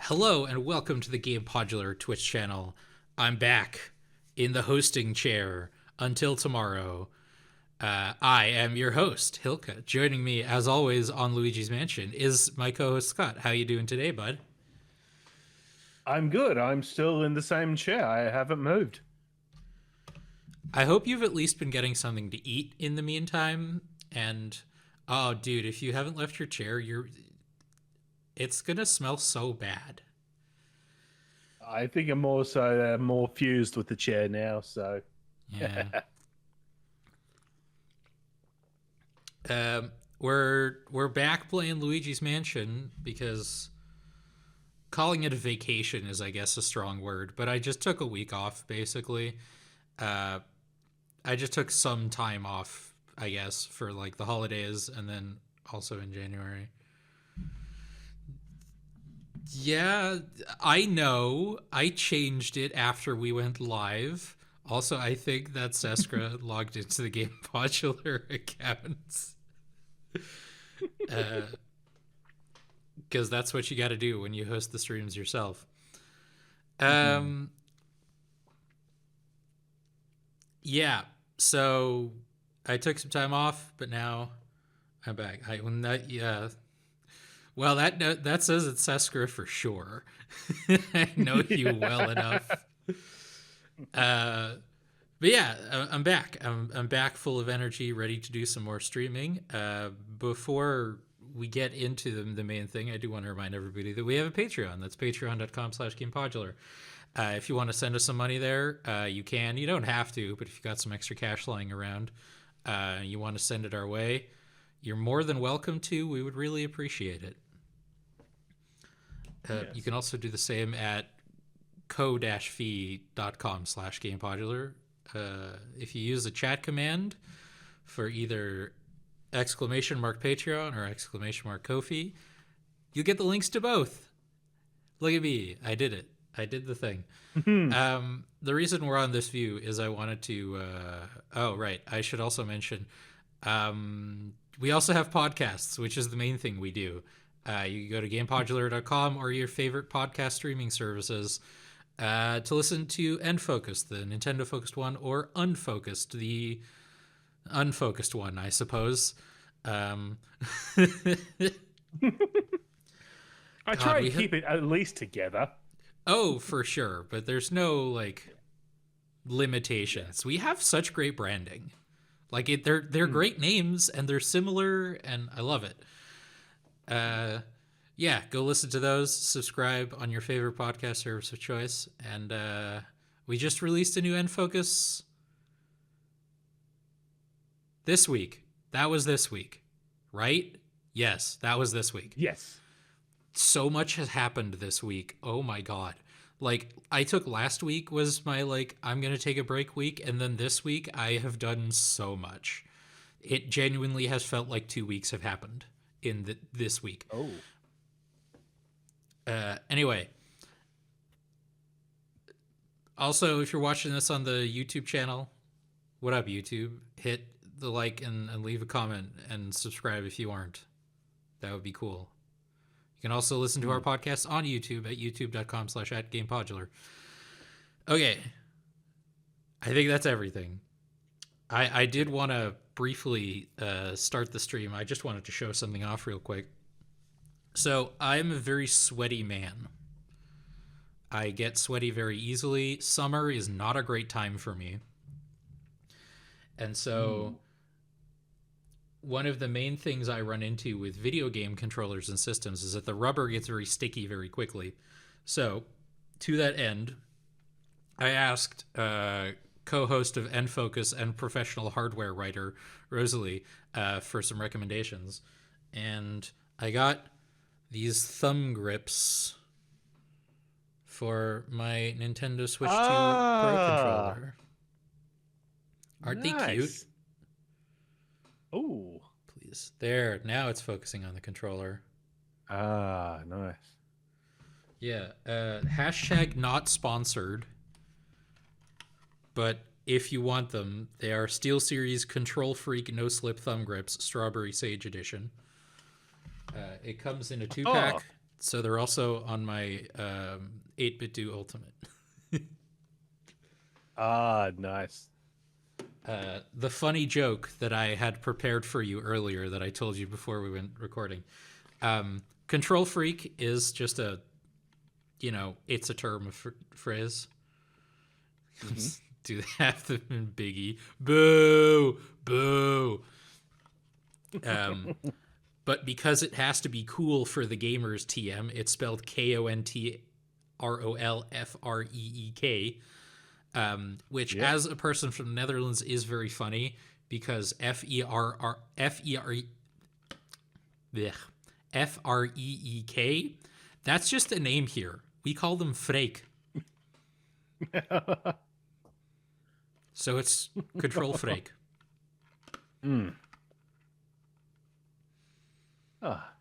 Hello and welcome to the Gamepodular Twitch channel. I'm back in the hosting chair until tomorrow. I am your host, Hilka. Joining me, as always, on Luigi's Mansion is my co-host Scott. How you doing today, bud? I'm good. I'm still in the same chair. I haven't moved. I hope you've at least been getting something to eat in the meantime. And oh, dude, if you haven't left your chair, it's gonna smell so bad. I think I'm also more fused with the chair now. So Yeah. We're back playing Luigi's Mansion because calling it a vacation is, I guess, a strong word. But I just took a week off, basically. I just took some time off, I guess, for like the holidays and then also in January. Yeah, I know. I changed it after we went live. Also, I think that Seskra logged into the Game Modular account. Because that's what you got to do when you host the streams yourself. Yeah, so I took some time off, but now I'm back. Yeah. Well, that says it's Seskra for sure. I know you well enough. But yeah, I'm back. I'm back full of energy, ready to do some more streaming. Before we get into the main thing, I do want to remind everybody that we have a Patreon. That's patreon.com/gamepodular. If you want to send us some money there, you can. You don't have to, but if you got some extra cash lying around, you want to send it our way, you're more than welcome to. We would really appreciate it. Yes. You can also do the same at ko-fi.com/gamepodular. If you use the chat command for either !Patreon or !Ko-fi, you get the links to both. Look at me. I did it. I did the thing. The reason we're on this view is I wanted to... oh, right. I should also mention... we also have podcasts, which is the main thing we do. You can go to gamepodular.com or your favorite podcast streaming services to listen to N-Focused, the Nintendo-focused one, or Unfocused, the unfocused one, I suppose. I try to keep it at least together. Oh, for sure, but there's no, like, limitations. We have such great branding. Like, they're great names, and they're similar, and I love it. Yeah, go listen to those. Subscribe on your favorite podcast service of choice. And we just released a new N-Focus this week. That was this week, right? Yes, that was this week. Yes. So much has happened this week. Oh my God. Like, I took last week was my, like, I'm going to take a break week. And then this week I have done so much. It genuinely has felt like 2 weeks have happened in this week. Oh. Anyway. Also, if you're watching this on the YouTube channel, what up, YouTube? Hit the like and leave a comment and subscribe if you aren't. That would be cool. You can also listen to our podcast on YouTube at youtube.com/@gamepodular. Okay. I think that's everything. I did want to briefly start the stream. I just wanted to show something off real quick. So I'm a very sweaty man. I get sweaty very easily. Summer is not a great time for me. And so one of the main things I run into with video game controllers and systems is that the rubber gets very sticky very quickly. So to that end, I asked co-host of N-Focus and professional hardware writer Rosalie for some recommendations. And I got these thumb grips for my Nintendo Switch 2 Pro controller. Aren't they cute? Oh, please. There, now it's focusing on the controller. Ah, nice. Yeah, hashtag not sponsored. But if you want them, they are SteelSeries Control Freak No Slip Thumb Grips Strawberry Sage Edition. It comes in a 2-pack. So they're also on my 8-bit do Ultimate. Ah, nice. The funny joke that I had prepared for you earlier that I told you before we went recording. Control freak is just a, it's a term of phrase. Do they have them in Biggie? Boo! Boo! But because it has to be cool for the gamers TM, it's spelled KONTROLFREEK, which as a person from the Netherlands is very funny because FREEK, that's just a name here. We call them Freek. So it's Control Freak. Ah,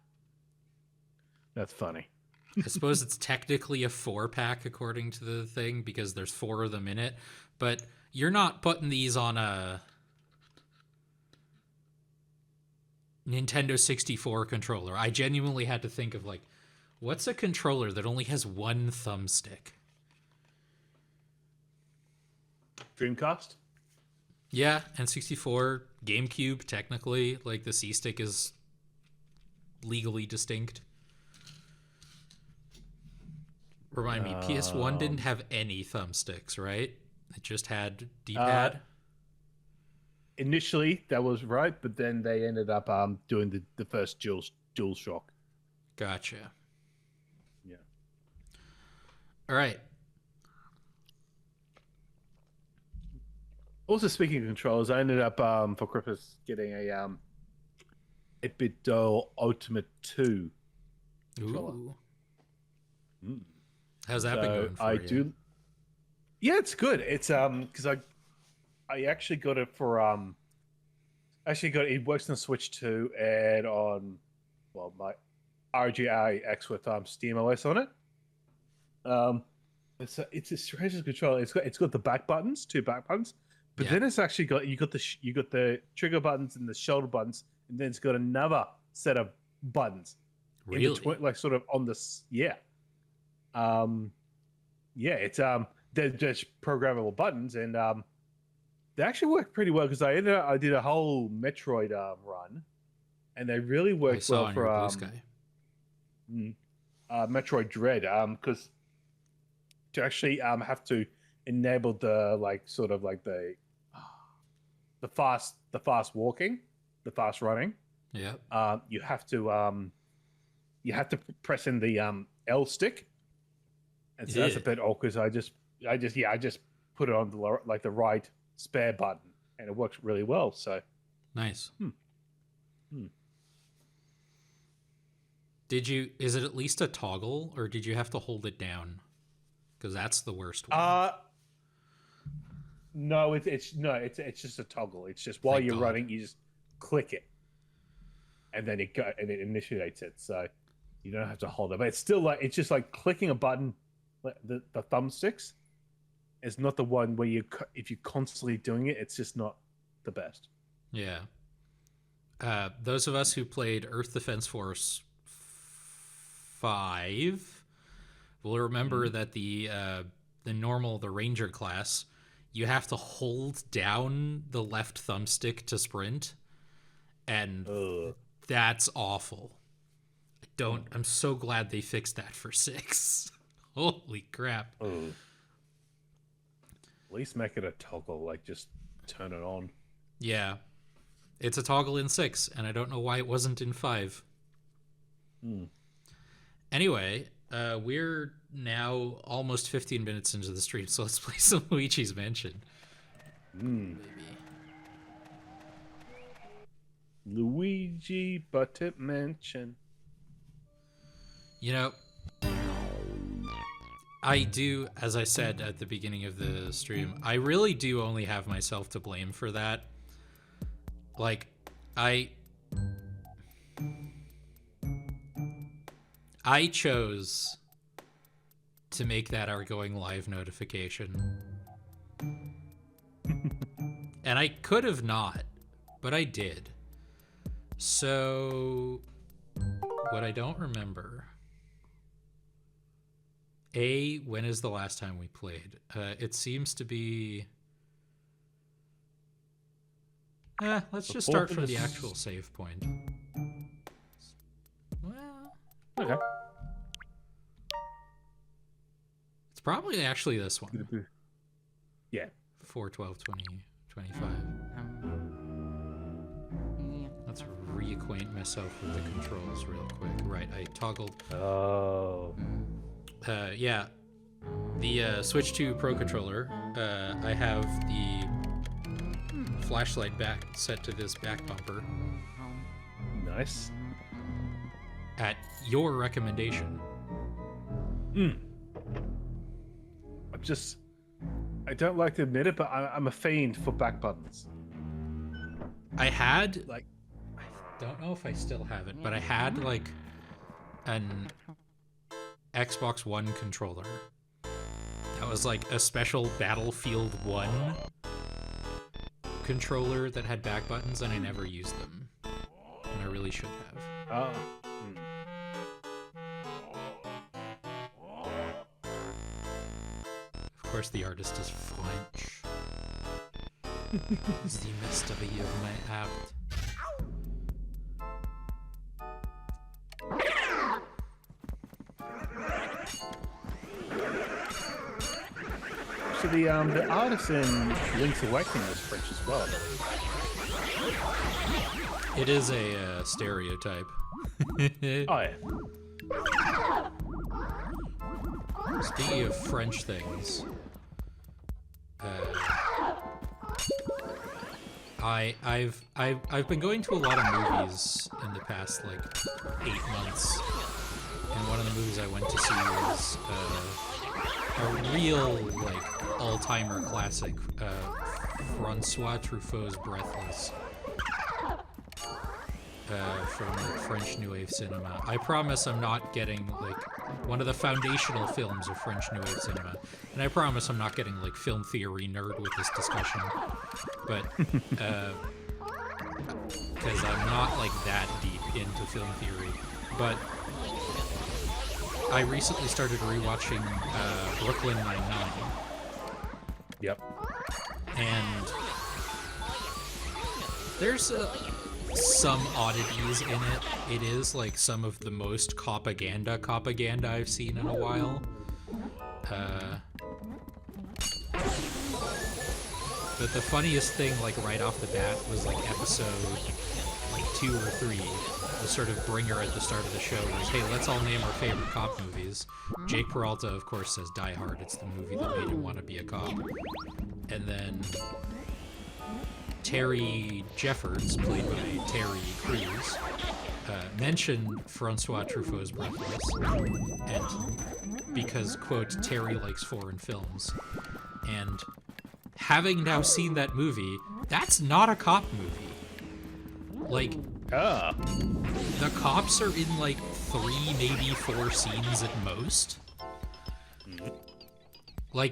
that's funny. I suppose it's technically a 4-pack according to the thing because there's 4 of them in it, but you're not putting these on a Nintendo 64 controller. I genuinely had to think of what's a controller that only has one thumbstick? Dreamcast? Yeah, N64, GameCube, technically. The C-stick is legally distinct. Remind me, PS1 didn't have any thumbsticks, right? It just had D-pad? Initially, that was right, but then they ended up doing the first Dual Shock. Gotcha. Yeah. All right. Also, speaking of controllers, I ended up for Christmas getting a 8-bit do Ultimate 2 controller. Ooh. How's that been going for you? Yeah, it's good. It's because I actually got it for it works on Switch 2 and on my RGI X with Steam OS on it. It's a strange controller. It's got the back buttons, 2 back buttons, but then it's actually got you got the trigger buttons and the shoulder buttons, and then it's got another set of buttons. Really? In between, sort of on this, it's they're just programmable buttons, and they actually work pretty well because I did a whole Metroid run, and they really worked well for Blue Sky. Metroid Dread. Because to actually have to enable the the fast walking, the fast running. Yeah. You have to press in the L stick, and so that's a bit awkward. So I just put it on the right spare button, and it works really well. So nice. Is it at least a toggle, or did you have to hold it down? Because that's the worst one. No, it's just a toggle. It's just while you're running, you just click it, and then it initiates it. So you don't have to hold it. But it's still it's just like clicking a button. The thumbsticks is not the one where if you're constantly doing it, it's just not the best. Yeah. Those of us who played Earth Defense Force 5 will remember that the Ranger class, you have to hold down the left thumbstick to sprint, and that's awful. I'm so glad they fixed that for 6. Holy crap. At least make it a toggle, just turn it on. Yeah. It's a toggle in 6, and I don't know why it wasn't in 5. Anyway, we're now almost 15 minutes into the stream, so let's play some Luigi's Mansion. Maybe. Luigi Button Mansion. I do, as I said at the beginning of the stream, I really do only have myself to blame for that. I chose to make that our going live notification. And I could have not, but I did. So, what I don't remember When is the last time we played? It seems to be... let's just start from the actual save point. Well... Okay. It's probably actually this one. Yeah. 4, 12, 20, 25. Let's reacquaint myself with the controls real quick. Right, I toggled... Oh. Yeah. The Switch 2 Pro Controller, I have the flashlight back set to this back bumper. Nice. At your recommendation. I don't like to admit it, but I'm a fiend for back buttons. I had, I don't know if I still have it, but I had, an Xbox One controller. That was, a special Battlefield 1 controller that had back buttons, and I never used them. And I really should have. Oh. Of course, the artist is French. The mystery of my apt. So the artist in Link's Awakening was French as well, I believe. It is a stereotype. Oh yeah. Speaking of French things, I've been going to a lot of movies in the past 8 months, and one of the movies I went to see was a real all-timer classic, Francois Truffaut's Breathless. From French New Wave cinema. I promise I'm not getting one of the foundational films of French New Wave cinema, and I promise I'm not getting film theory nerd with this discussion. But because I'm not that deep into film theory. But I recently started rewatching Brooklyn Nine-Nine. Yep. And there's some oddities in it. It is some of the most propaganda I've seen in a while. But the funniest thing right off the bat was episode 2 or 3, the sort of bringer at the start of the show, hey, let's all name our favorite cop movies. Jake Peralta, of course, says Die Hard. It's the movie that made him want to be a cop. And then Terry Jeffords, played by Terry Crews, mentioned Francois Truffaut's Breathless, and because, quote, Terry likes foreign films. And having now seen that movie, that's not a cop movie. The cops are in 3, maybe 4 scenes at most.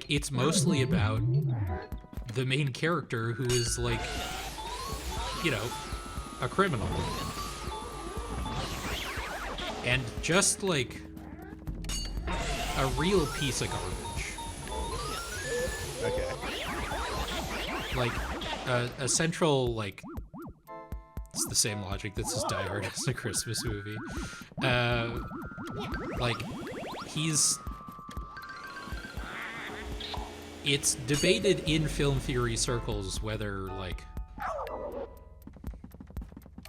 It's mostly about the main character who is a criminal. And just a real piece of garbage. Okay. A central, it's the same logic that says Die Hard is a Christmas movie. It's debated in film theory circles whether,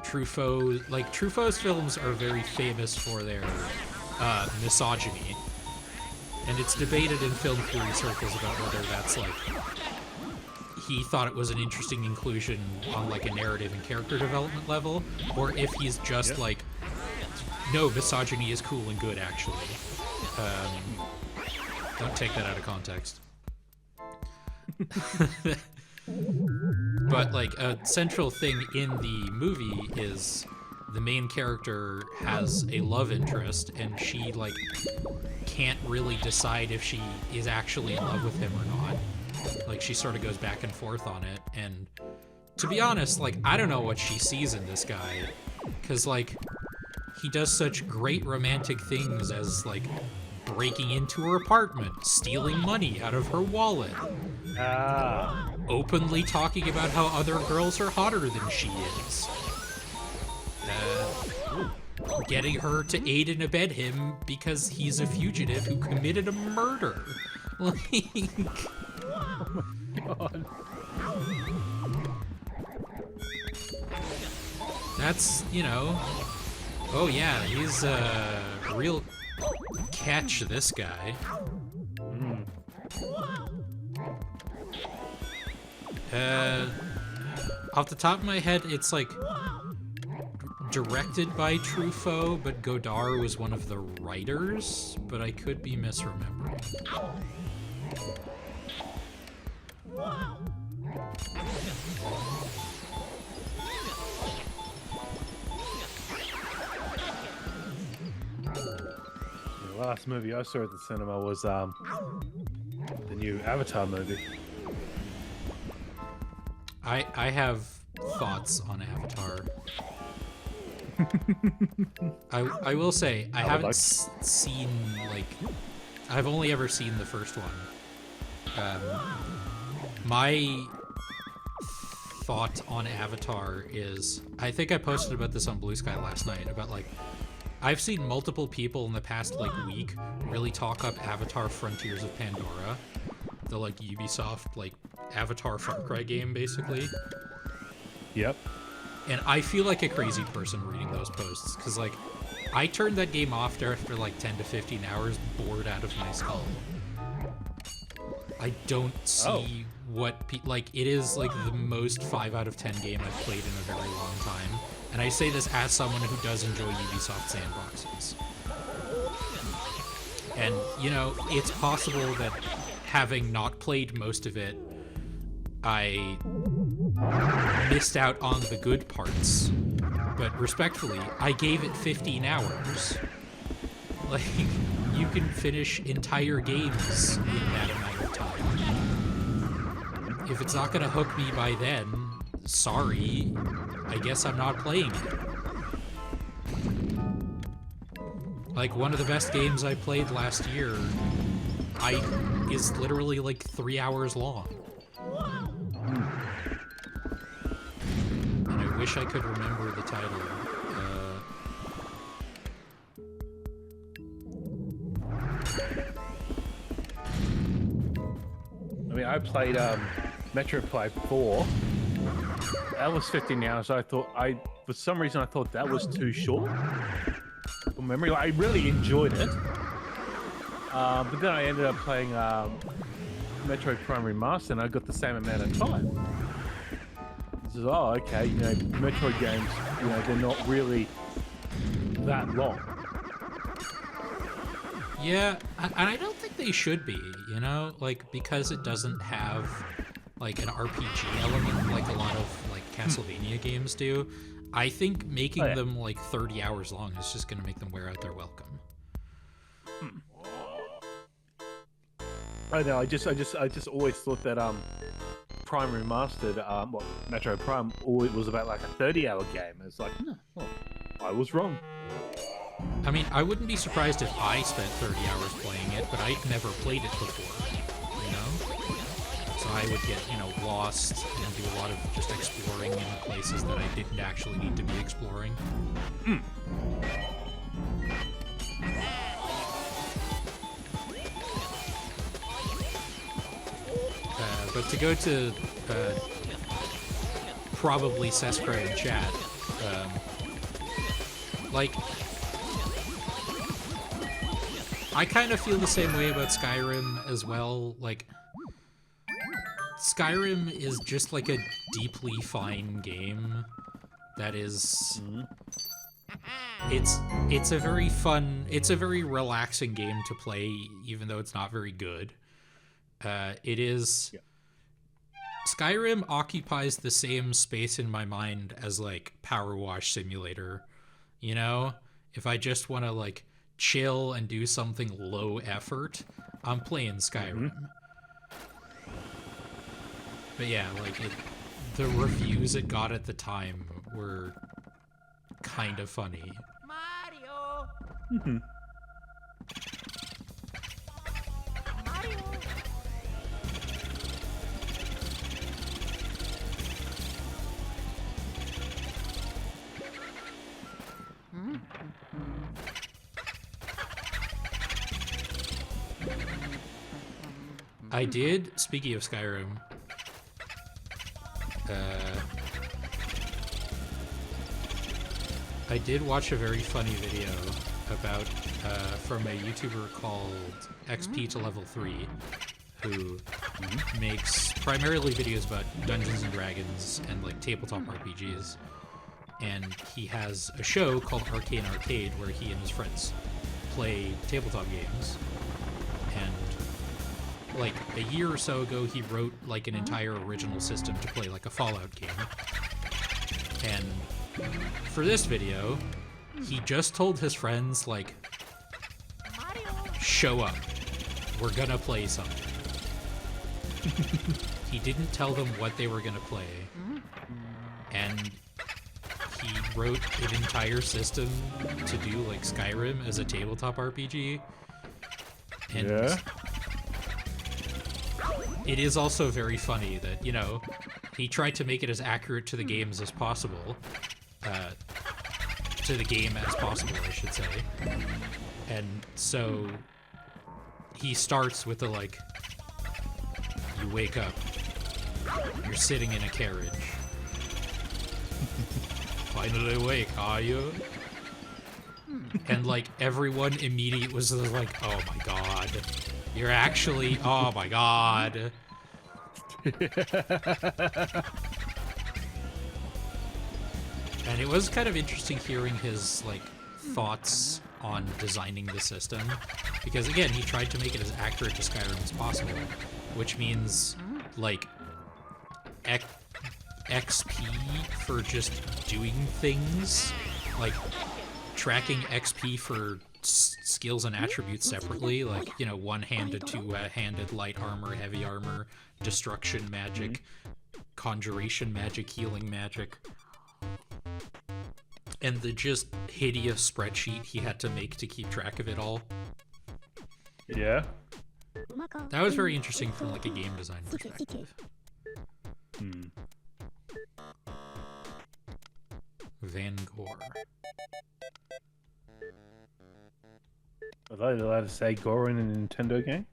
Truffaut's films are very famous for their, misogyny. And it's debated in film theory circles about whether that's, he thought it was an interesting inclusion on, a narrative and character development level, or if he's just, no, misogyny is cool and good, actually. Don't take that out of context. But a central thing in the movie is the main character has a love interest, and she can't really decide if she is actually in love with him or not. She sort of goes back and forth on it, and to be honest, I don't know what she sees in this guy, because he does such great romantic things as breaking into her apartment, stealing money out of her wallet, openly talking about how other girls are hotter than she is, getting her to aid and abet him because he's a fugitive who committed a murder. Like, Oh my god. that's, you know, oh yeah, he's a real catch, this guy. Off the top of my head, it's like directed by Truffaut, but Godard was one of the writers, but I could be misremembering. The last movie I saw at the cinema was the new Avatar movie. I have thoughts on Avatar. I will say, I haven't seen, like, I've only ever seen the first one. My thought on Avatar is, I think I posted about this on Blue Sky last night, about, like, I've seen multiple people in the past, like, week really talk up Avatar Frontiers of Pandora, the, like, Ubisoft, like, Avatar Far Cry game, basically. Yep. And I feel like a crazy person reading those posts, because, like, I turned that game off after, like, 10 to 15 hours, bored out of my skull. I don't see what, like, it is, like, the most 5 out of 10 game I've played in a very long time. And I say this as someone who does enjoy Ubisoft sandboxes. And, you know, it's possible that having not played most of it, I missed out on the good parts. But respectfully, I gave it 15 hours. Like, you can finish entire games in that amount of time. If it's not gonna hook me by then, sorry, I guess I'm not playing it. Like, one of the best games I played last year, is literally like 3 hours long. And I wish I could remember the title. I mean, I played Metro Prime 4. That was 15 hours. For some reason, I thought that was too short. From memory, I really enjoyed it. But then I ended up playing Metro Prime Remastered, and I got the same amount of time. This is, oh, okay, you know, Metroid games, you know, they're not really that long. Yeah, and I don't think they should be, you know? Like, because it doesn't have, like, an RPG element like a lot of, like, Castlevania games do. I think making them, like, 30 hours long is just gonna make them wear out their welcome. I know. I just always thought that Prime Remastered, Metro Prime, it was about like a 30-hour game. It's like, I was wrong. I mean, I wouldn't be surprised if I spent 30 hours playing it, but I'd never played it before, you know? So I would get, you know, lost and do a lot of just exploring in places that I didn't actually need to be exploring. But to go to probably Seskra in chat, like, I kind of feel the same way about Skyrim as well. Like, Skyrim is just like a deeply fine game that is... It's a very fun, it's a very relaxing game to play, even though it's not very good. It is... Yeah. Skyrim occupies the same space in my mind as, like, Power Wash Simulator. You know? If I just want to, like, chill and do something low effort, I'm playing Skyrim. But yeah, like, the reviews it got at the time were kind of funny. Mario! I did, speaking of Skyrim, I did watch a very funny video about, from a YouTuber called XP to Level 3, who makes primarily videos about Dungeons and Dragons and like tabletop RPGs. And he has a show called Arcane Arcade where he and his friends play tabletop games. And like a year or so ago, he wrote like an entire original system to play like a Fallout game. And for this video, he just told his friends, like, show up. We're gonna play something. He didn't tell them what they were gonna play. And he wrote an entire system to do like Skyrim as a tabletop RPG. And yeah. It is also very funny that, you know, he tried to make it as accurate to the games as possible. To the game as possible, I should say. And so he starts with the like, you wake up, you're sitting in a carriage. Finally awake, are you? And like everyone immediately was like, oh my god, you're actually, oh my god. And it was kind of interesting hearing his like thoughts on designing the system, because again, he tried to make it as accurate to Skyrim as possible, which means like XP for just doing things, like tracking XP for skills and attributes separately, like, you know, one-handed, two-handed, light armor, heavy armor, destruction magic, conjuration magic, healing magic, and the just hideous spreadsheet he had to make to keep track of it all. Yeah. That was very interesting from like a game design perspective. Van Gore. Are they allowed to say gore in a Nintendo game?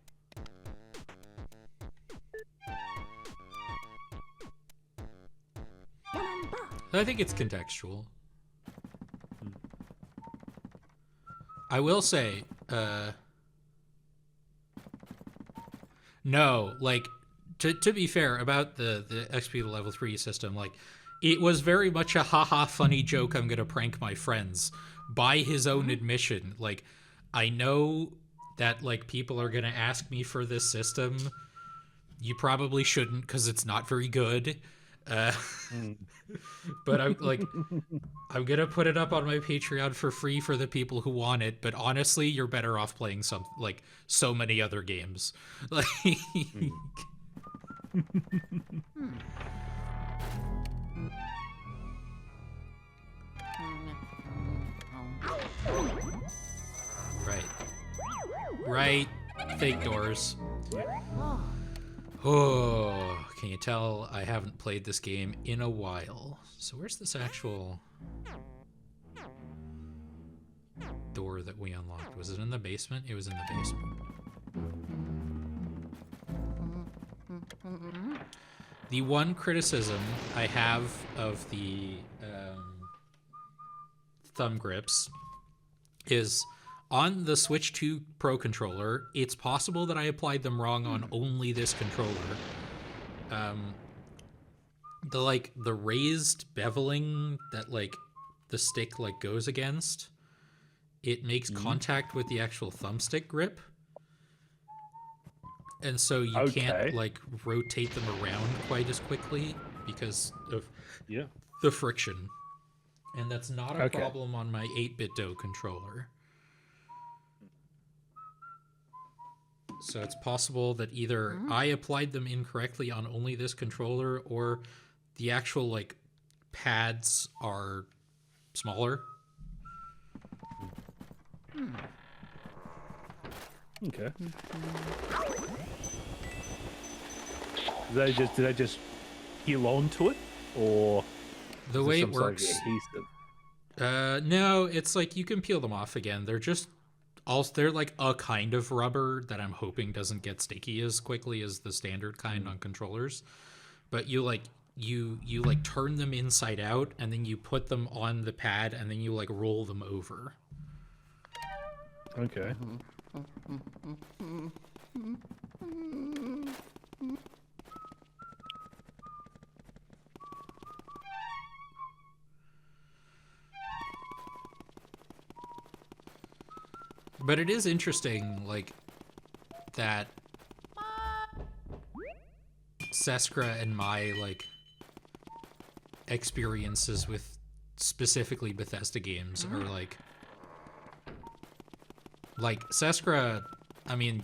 I think it's contextual. I will say, no, like, to be fair about the XP to level 3 system, like, it was very much a haha funny joke, I'm gonna prank my friends. By his own admission, like, I know that, like, people are gonna ask me for this system. You probably shouldn't, because it's not very good. But I'm like, I'm gonna put it up on my Patreon for free for the people who want it, but honestly, you're better off playing some, like, so many other games. Like, right, fake doors. Oh, can you tell I haven't played this game in a while? So where's this actual door that we unlocked? Was it in the basement? It was in the basement. The one criticism I have of the thumb grips is on the Switch 2 Pro controller, it's possible that I applied them wrong on only this controller. The raised beveling that, like, the stick, like, goes against, it makes contact with the actual thumbstick grip. And so you can't, like, rotate them around quite as quickly because of the friction. And that's not a problem on my 8-bit-do controller. So it's possible that either I applied them incorrectly on only this controller, or the actual, like, pads are smaller. Okay. Did they just peel onto it, or the way it works? Sort of No, it's like you can peel them off again. They're just also they're like a kind of rubber that I'm hoping doesn't get sticky as quickly as the standard kind on controllers. But you like turn them inside out, and then you put them on the pad, and then you like roll them over. Okay. But it is interesting, like, that Seskra and my, like, experiences with specifically Bethesda games are, like, Seskra, I mean,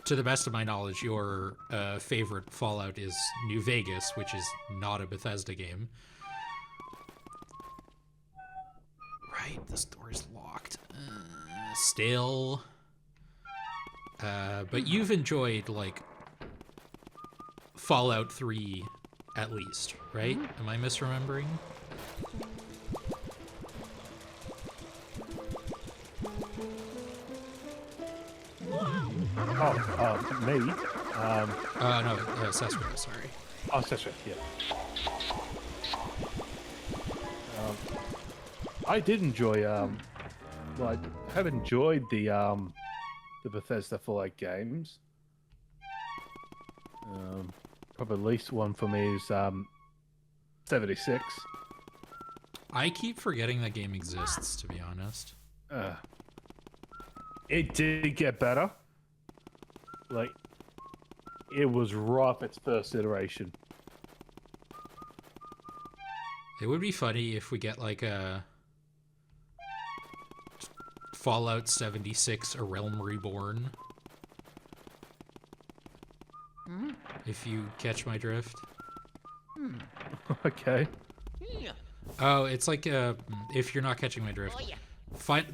to the best of my knowledge, your favorite Fallout is New Vegas, which is not a Bethesda game. Right, this door is locked. Still. But you've enjoyed, like, Fallout 3 at least, right? Am I misremembering? Me? No, Seskra, sorry. Oh, Seskra, yeah. I did enjoy, well, I have enjoyed the Bethesda Fallout games. Probably the least one for me is 76. I keep forgetting that game exists, to be honest. It did get better. Like, it was rough its first iteration. It would be funny if we get like a Fallout 76 A Realm Reborn. If you catch my drift. Okay. Oh, it's like if you're not catching my drift.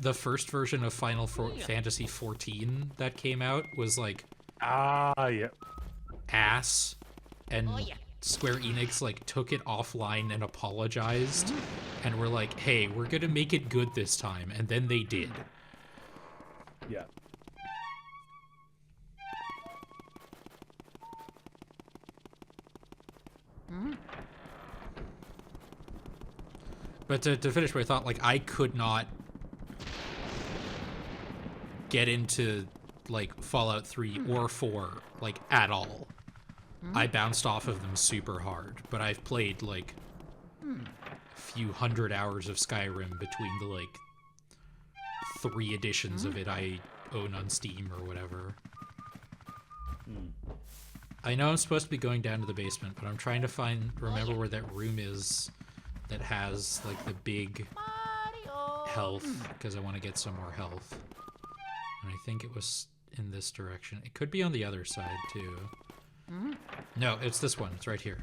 The first version of Final Fantasy XIV that came out was like yeah. ass, and Square Enix like took it offline and apologized, and were like, hey, we're gonna make it good this time, and then they did. Yeah. But to finish my thought, like, I could not get into like Fallout 3 or 4 like at all. I bounced off of them super hard, but I've played like a few hundred hours of Skyrim between the like 3 editions of it I own on Steam or whatever. I know I'm supposed to be going down to the basement, but I'm trying to remember where that room is that has like the big health, because I want to get some more health. And I think it was in this direction. It could be on the other side too. No, it's this one. It's right here.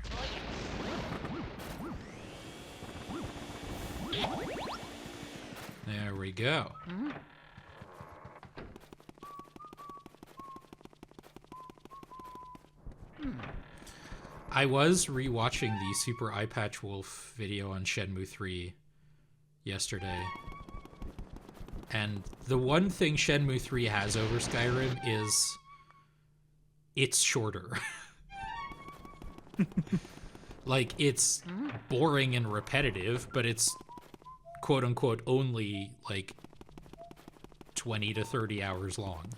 There we go. I was rewatching the Super Eye Patch Wolf video on Shenmue 3 yesterday. And the one thing Shenmue 3 has over Skyrim is it's shorter. Like, it's boring and repetitive, but it's quote-unquote only, like, 20 to 30 hours long.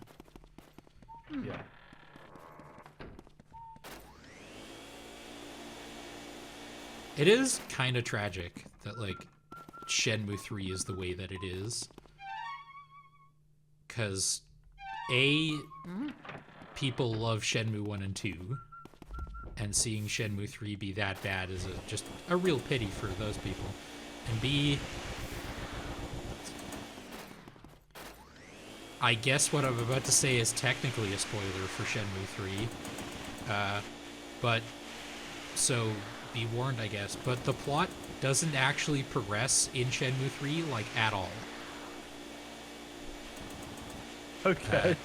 Yeah. It is kind of tragic that, like, Shenmue 3 is the way that it is. Because, people love Shenmue 1 and 2, and seeing Shenmue 3 be that bad is just a real pity for those people. And B, I guess what I'm about to say is technically a spoiler for Shenmue 3. But, so be warned, I guess. But the plot doesn't actually progress in Shenmue 3, like, at all. Okay.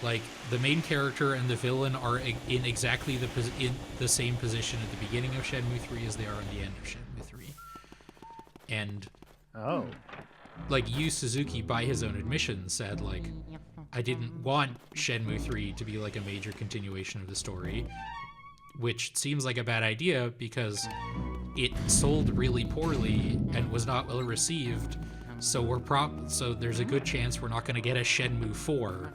Like, the main character and the villain are in exactly the same position at the beginning of Shenmue 3 as they are in the end of Shenmue 3. And like Yu Suzuki, by his own admission, said like, I didn't want Shenmue 3 to be like a major continuation of the story, which seems like a bad idea because it sold really poorly and was not well received. So so there's a good chance we're not going to get a Shenmue 4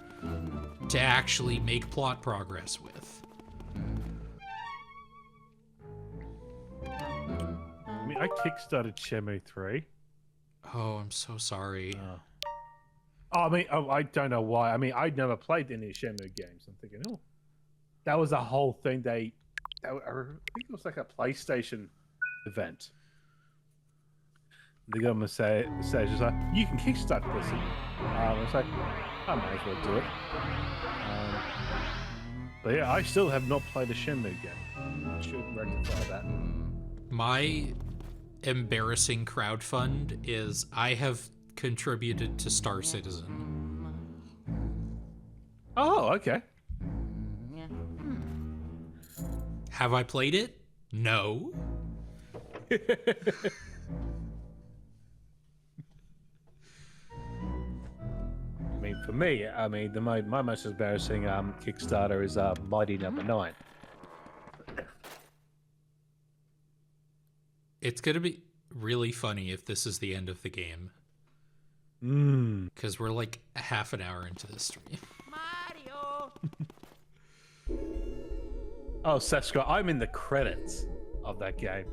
to actually make plot progress with. I mean, I kickstarted Shenmue 3. Oh, I'm so sorry. I mean, I don't know why. I mean, I'd never played any Shenmue games. I'm thinking, oh, that was a whole thing. I think it was like a PlayStation event. The government says just like, you can kickstart this. It's like, I might as well do it. But yeah, I still have not played a Shenmue game. I should rectify that. My embarrassing crowdfund is I have contributed to Star Citizen. Oh, okay. Have I played it? No. I mean, for me, I mean, my most embarrassing Kickstarter is Mighty Number 9. It's gonna be really funny if this is the end of the game. Because we're like half an hour into this stream. Mario! Oh, Saskia, I'm in the credits of that game.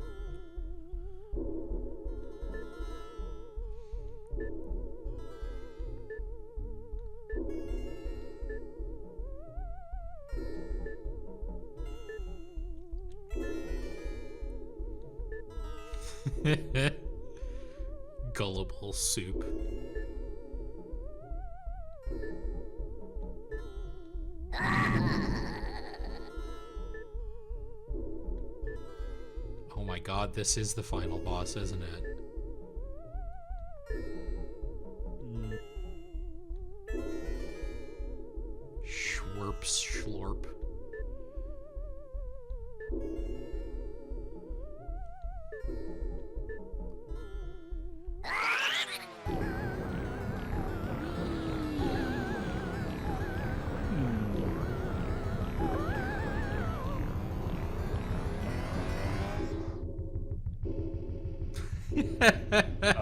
Gullible soup. Oh my god, this is the final boss, isn't it? Schwerp schlorp.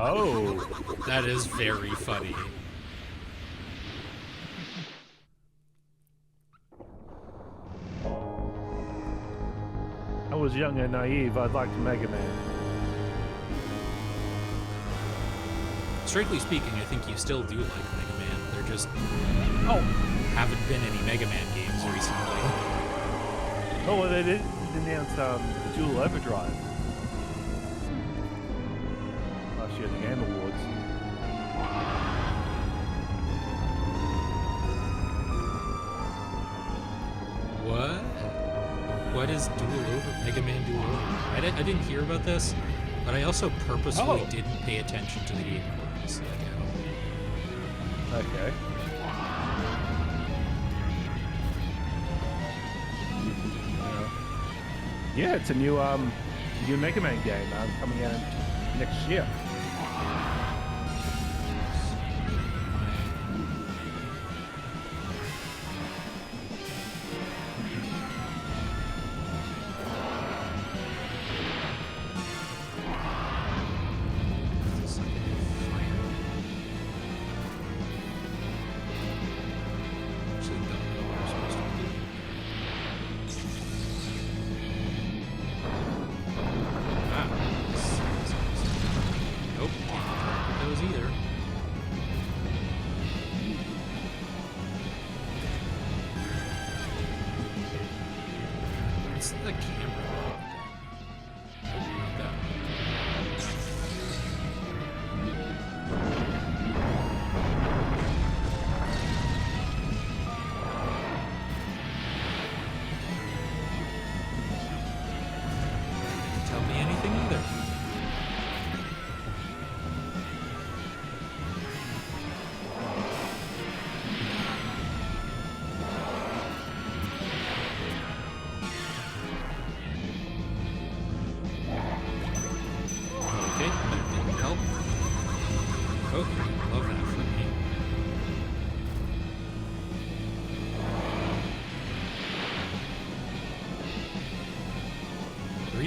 Oh, That is very funny. I was young and naive. I'd like to Mega Man. Strictly speaking, I think you still do like Mega Man. There just haven't been any Mega Man games recently. Oh, well, they did announce Dual Overdrive last year at the Game Awards. What? What is Mega Man Dual Overdrive? I didn't hear about this, but I also purposefully didn't pay attention to the Game Awards. Okay. Yeah, it's a new Mega Man game coming out next year.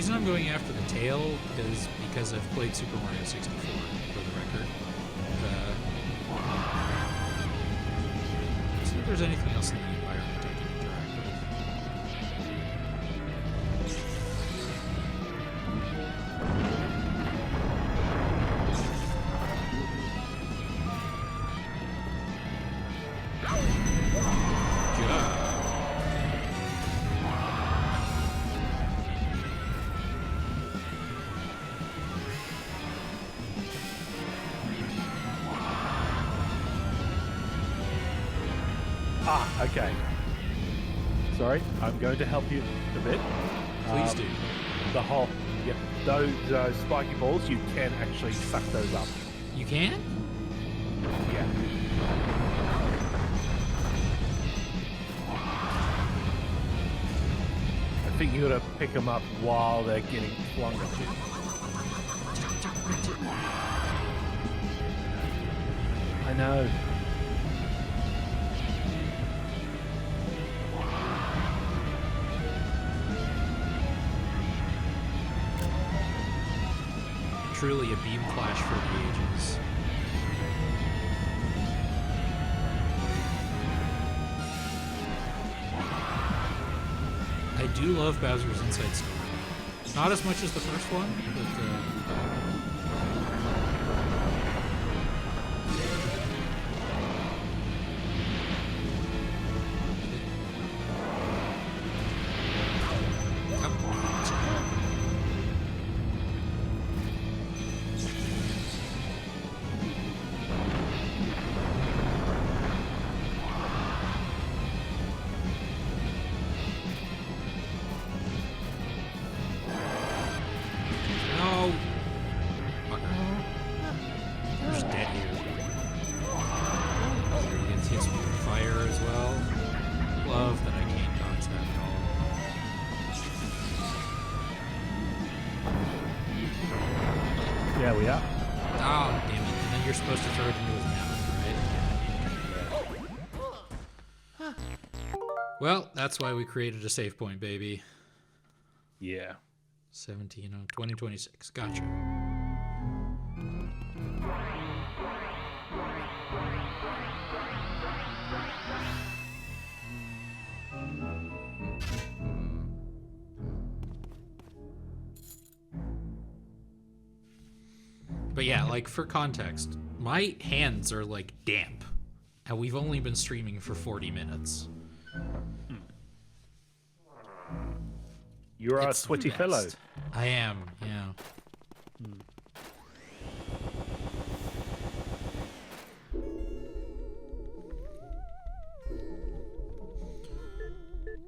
reason I'm going after the tail is because I've played Super Mario 64, for the record. See if there's anything else in the environment I can interact with. Okay. Sorry, I'm going to help you a bit. Please do. The whole, yep, those spiky balls, you can actually suck those up. You can? Yeah. I think you gotta pick them up while they're getting flung at you. I know. Truly a beam clash for the ages. I do love Bowser's Inside Story. Not as much as the first one, but There we are. oh, damn it. And then you're supposed to throw it into his mouth, right? Well, that's why we created a save point, baby. Yeah. 2026. Gotcha. But yeah, like for context, my hands are like damp, and we've only been streaming for 40 minutes. You're a It's sweaty best. fellow. I am, yeah.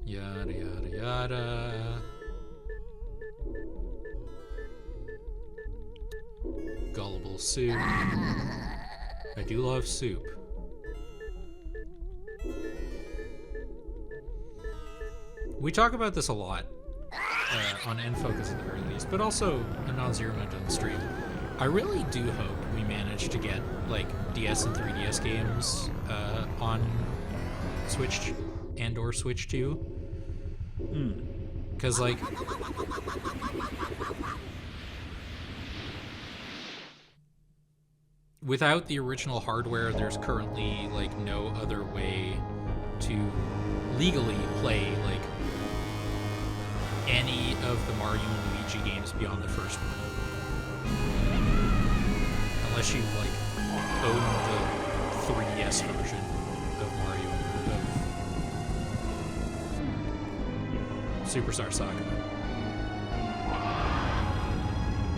Yada yada yada. Gullible soup. I do love soup. We talk about this a lot on N-Focus at the very least, but also in Non-Zero Mode on the stream. I really do hope we manage to get like DS and 3DS games on Switch and or Switch 2. Because like without the original hardware, there's currently like no other way to legally play like any of the Mario and Luigi games beyond the first one. Unless you like own the 3DS version of Mario of Superstar Saga.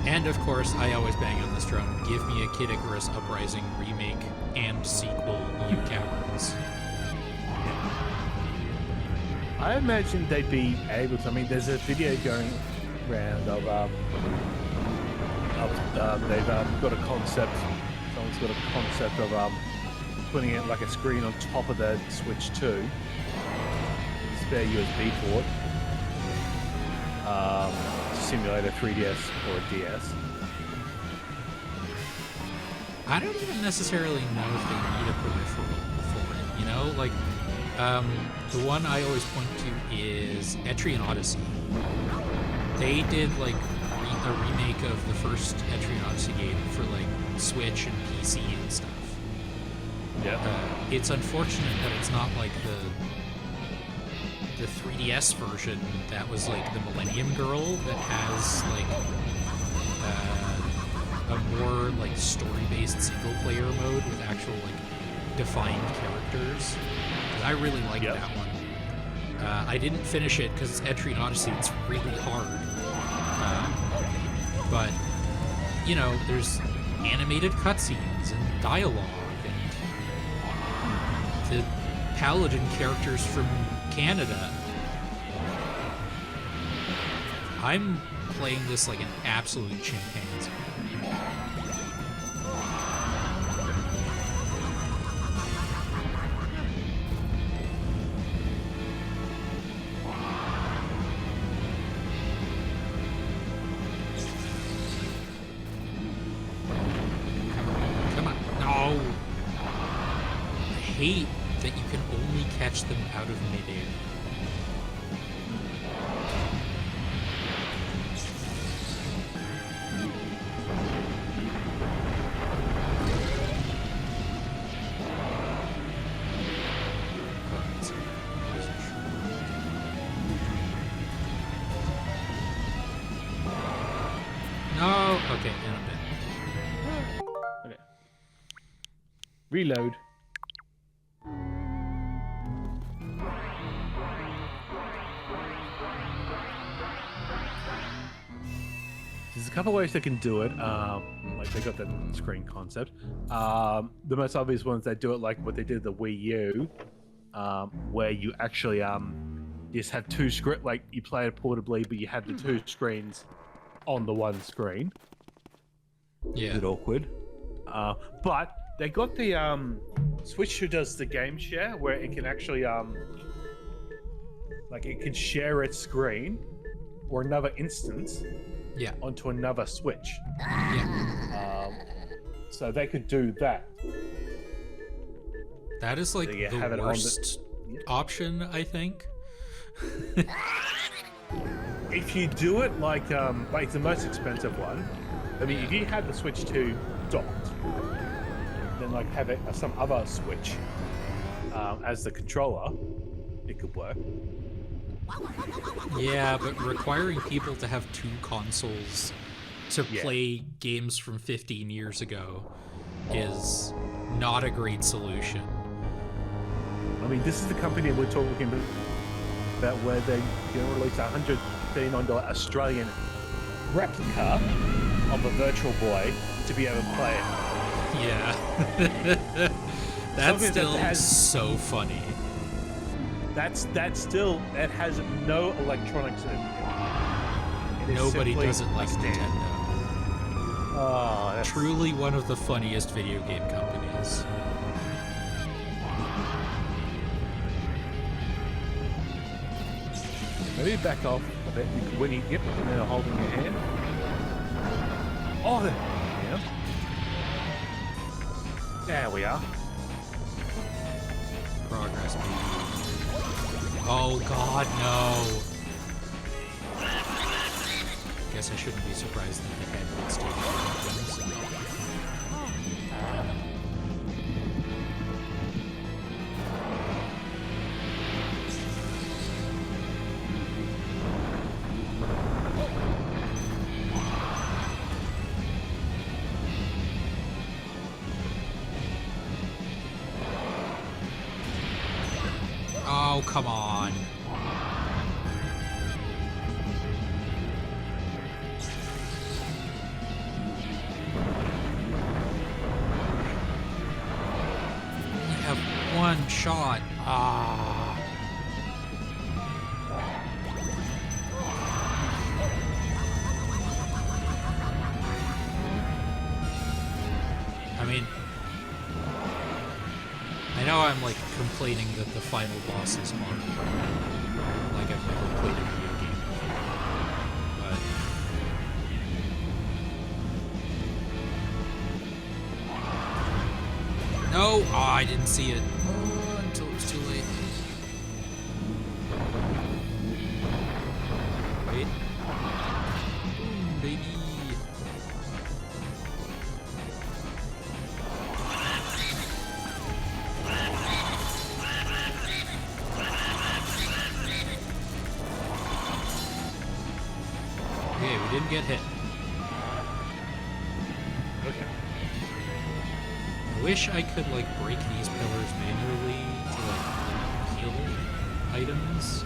And of course, I always bang on this drum, give me a Kid Icarus Uprising remake and sequel, you cowards. I imagine they'd be able to. I mean, there's a video going around of they've got a concept. Someone's got a concept of putting it like a screen on top of the Switch 2, spare USB port, to simulate a 3DS or a DS. I don't even necessarily know if they need a peripheral for it, you know? Like, the one I always point to is Etrian Odyssey. They did like a remake of the first Etrian Odyssey game for like Switch and PC and stuff. Yeah. It's unfortunate that it's not like the 3DS version that was like the Millennium Girl that has like a more like story-based single-player mode with actual like defined characters. 'Cause I really liked that one. I didn't finish it because it's Etrian Odyssey. It's really hard. But you know, there's animated cutscenes and dialogue, and the paladin characters from Canada. I'm playing this like an absolute chimpanzee. Come on. No! I hate that you can only catch them out of midair. No! Okay, and I'm dead. Okay. Reload. There's a couple ways they can do it. Like they got that screen concept. The most obvious ones they do it like what they did the Wii U, where you actually just have two screen, like you play it portably, but you have the two screens on the one screen. Yeah. A bit awkward. But they got the Switch who does the game share, where it can actually like it can share its screen or another instance onto another Switch. Yeah. So they could do that. That is like So you the have it on worst option, I think. If you do it like it's the most expensive one. I mean, if you had the Switch 2 docked, then like have it some other Switch as the controller, it could work. Yeah, but requiring people to have two consoles to play games from 15 years ago is not a great solution. I mean, this is the company we're talking about where they're going to release a $139 Australian replica of a Virtual Boy to be able to play it. Yeah. That's still so funny. That still, it has no electronics in it. Nobody does it like Nintendo. Oh, truly one of the funniest video game companies. Maybe back off a bit when you get when they're holding your hand. Oh, there we are. Progress, baby. Oh God, no. Guess I shouldn't be surprised that the head would still be weapons. Oh, come on. You have one shot. Ah. I mean, I know I'm like complaining that the final boss is hard. Like I've never played a video game before. But no! Oh, I didn't see it. Oh, until it was too late. Wait. We didn't get hit. Okay. I wish I could, like, break these pillars manually to, like, heal items.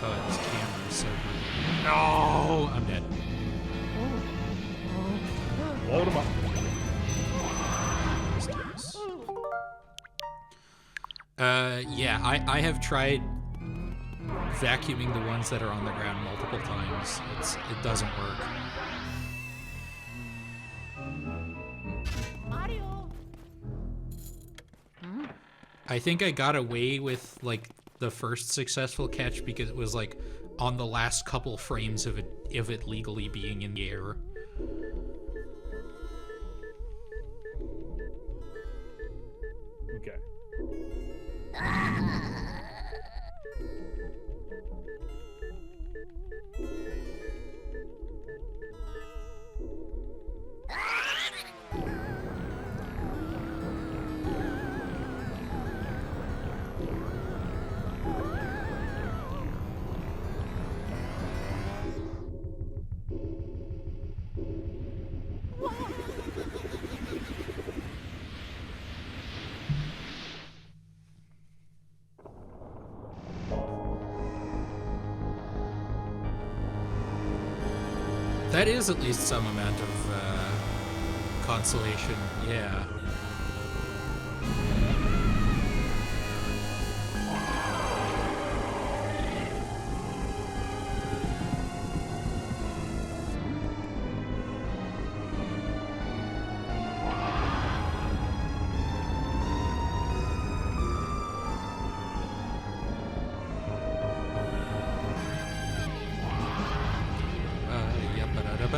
Oh, this camera is so good. No! I'm dead. Load them up. Yeah, I have tried vacuuming the ones that are on the ground multiple times. It doesn't work. Mario. I think I got away with, like, the first successful catch because it was, like, on the last couple frames of it legally being in the air. Okay. That is at least some amount of consolation, yeah.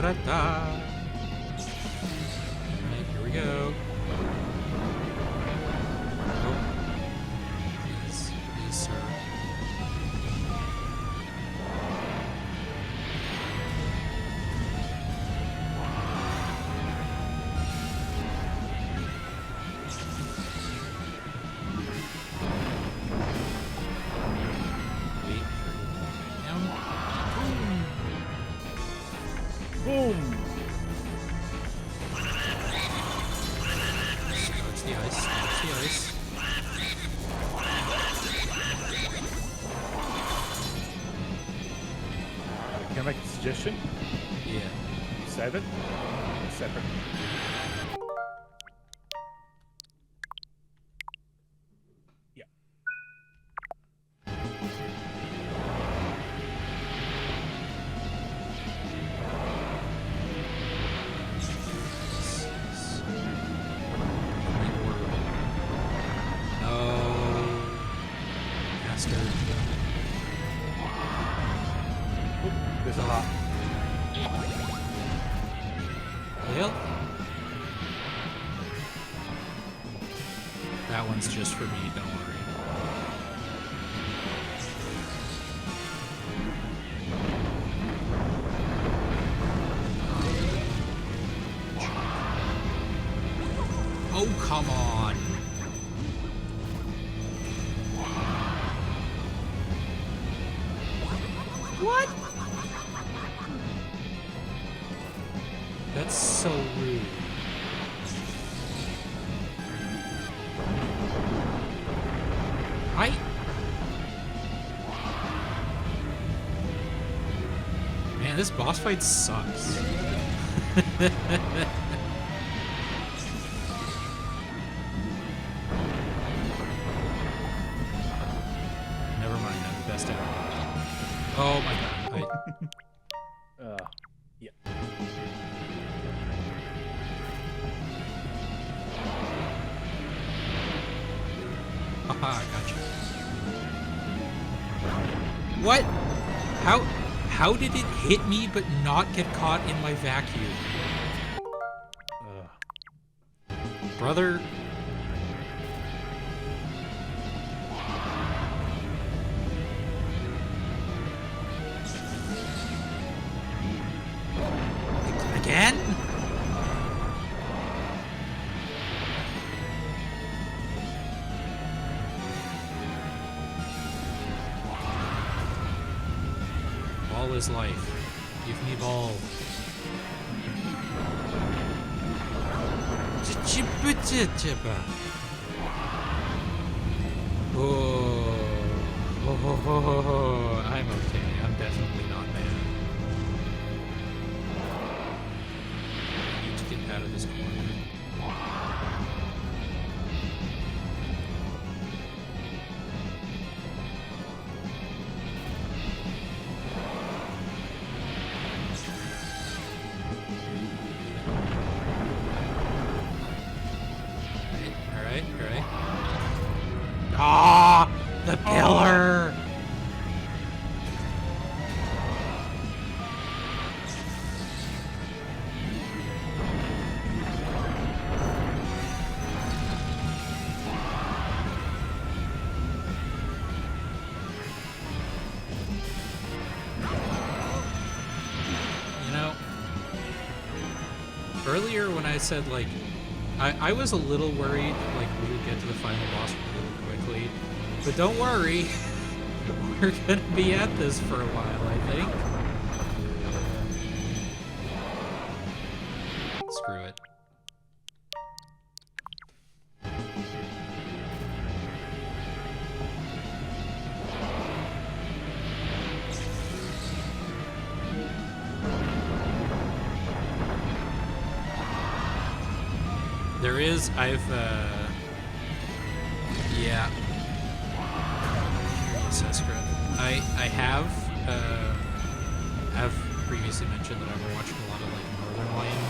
Alright, here we go. Oh. Please, please, sir. Wait. Down. Boom! Touch the ice, touch the ice. Can I make a suggestion? Yeah. Save it. Separate. Yeah. No. Bastard. There's a heart. Well. That one's just for me, don't worry. Oh, come on. What? That's so rude. Man, this boss fight sucks. Never mind, I'm the best ever. Oh my god. Yeah. Haha, gotcha. What? How did it hit me but not get caught in my vacuum? Brother. Again? ball is life. Give me ball. Oh, I'm okay. I'm definitely not mad. I need to get out of this corner. Alright. Ah, the pillar! Earlier when I said, like, I was a little worried, like, we would get to the final boss really quickly. But don't worry. We're gonna be at this for a while, I think. Screw it. There is, yeah. I have previously mentioned that I've been watching a lot of, like, Northern Lion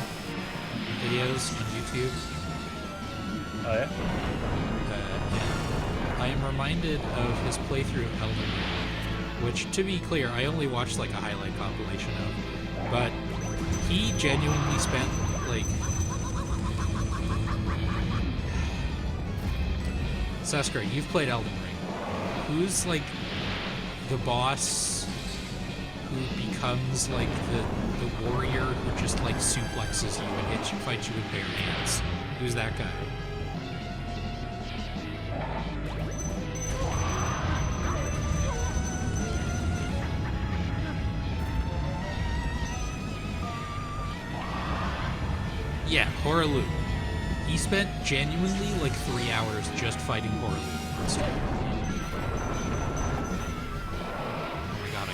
videos on YouTube. Oh, yeah? And I am reminded of his playthrough of Elden Ring, which, to be clear, I only watched, like, a highlight compilation of, but he genuinely spent, like... Sasuke, you've played Elden Ring. Who's, like, the boss who becomes, like, the warrior who just, like, suplexes you and fights you with bare hands? Who's that guy? Yeah, Horalu. He spent genuinely like 3 hours just fighting Horalu on stream. Oh my god,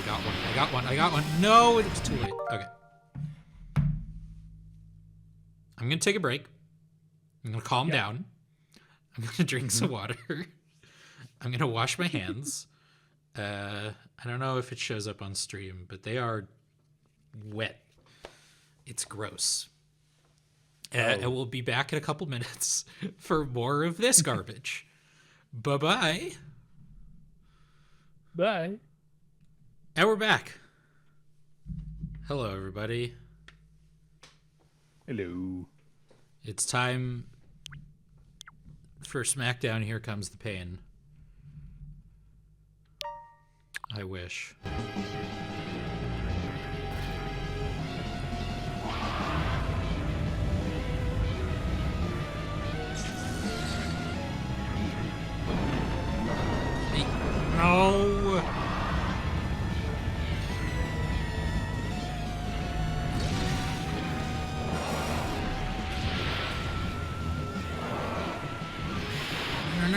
I got one. No, it was too late. Okay. I'm gonna take a break. I'm gonna calm down. I'm gonna drink some water. I'm gonna wash my hands. I don't know if it shows up on stream, but they are wet. It's gross. And we'll be back in a couple minutes for more of this garbage. Bye-bye. Bye. And we're back. Hello, everybody. Hello. It's time for SmackDown. Here Comes the Pain. I wish. No!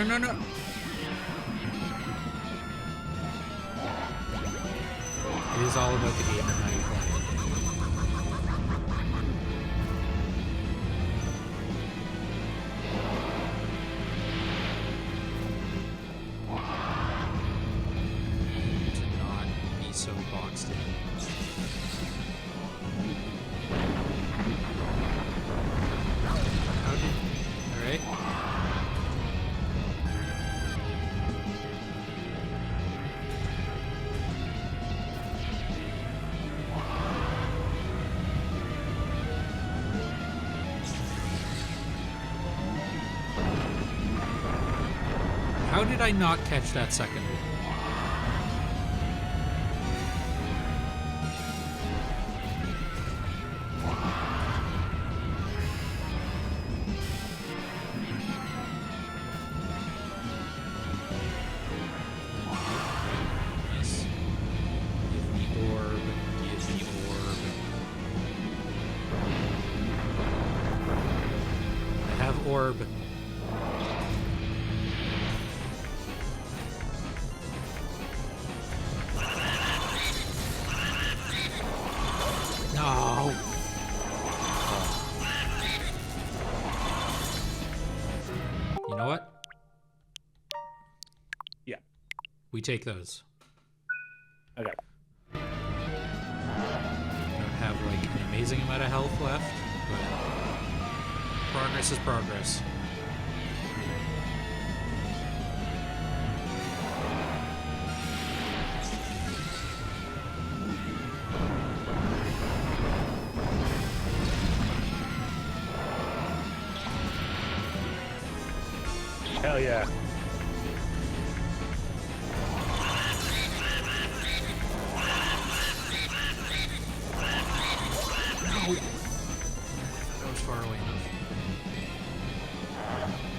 No. It is all about the game and how you play it. To not be so boxed in. Alright. How did I not catch that second one? Nice. Give me orb. orb. No. You know what? Yeah. We take those. Okay. I don't have like an amazing amount of health left, but progress is progress. Hell yeah. No! That was far away enough.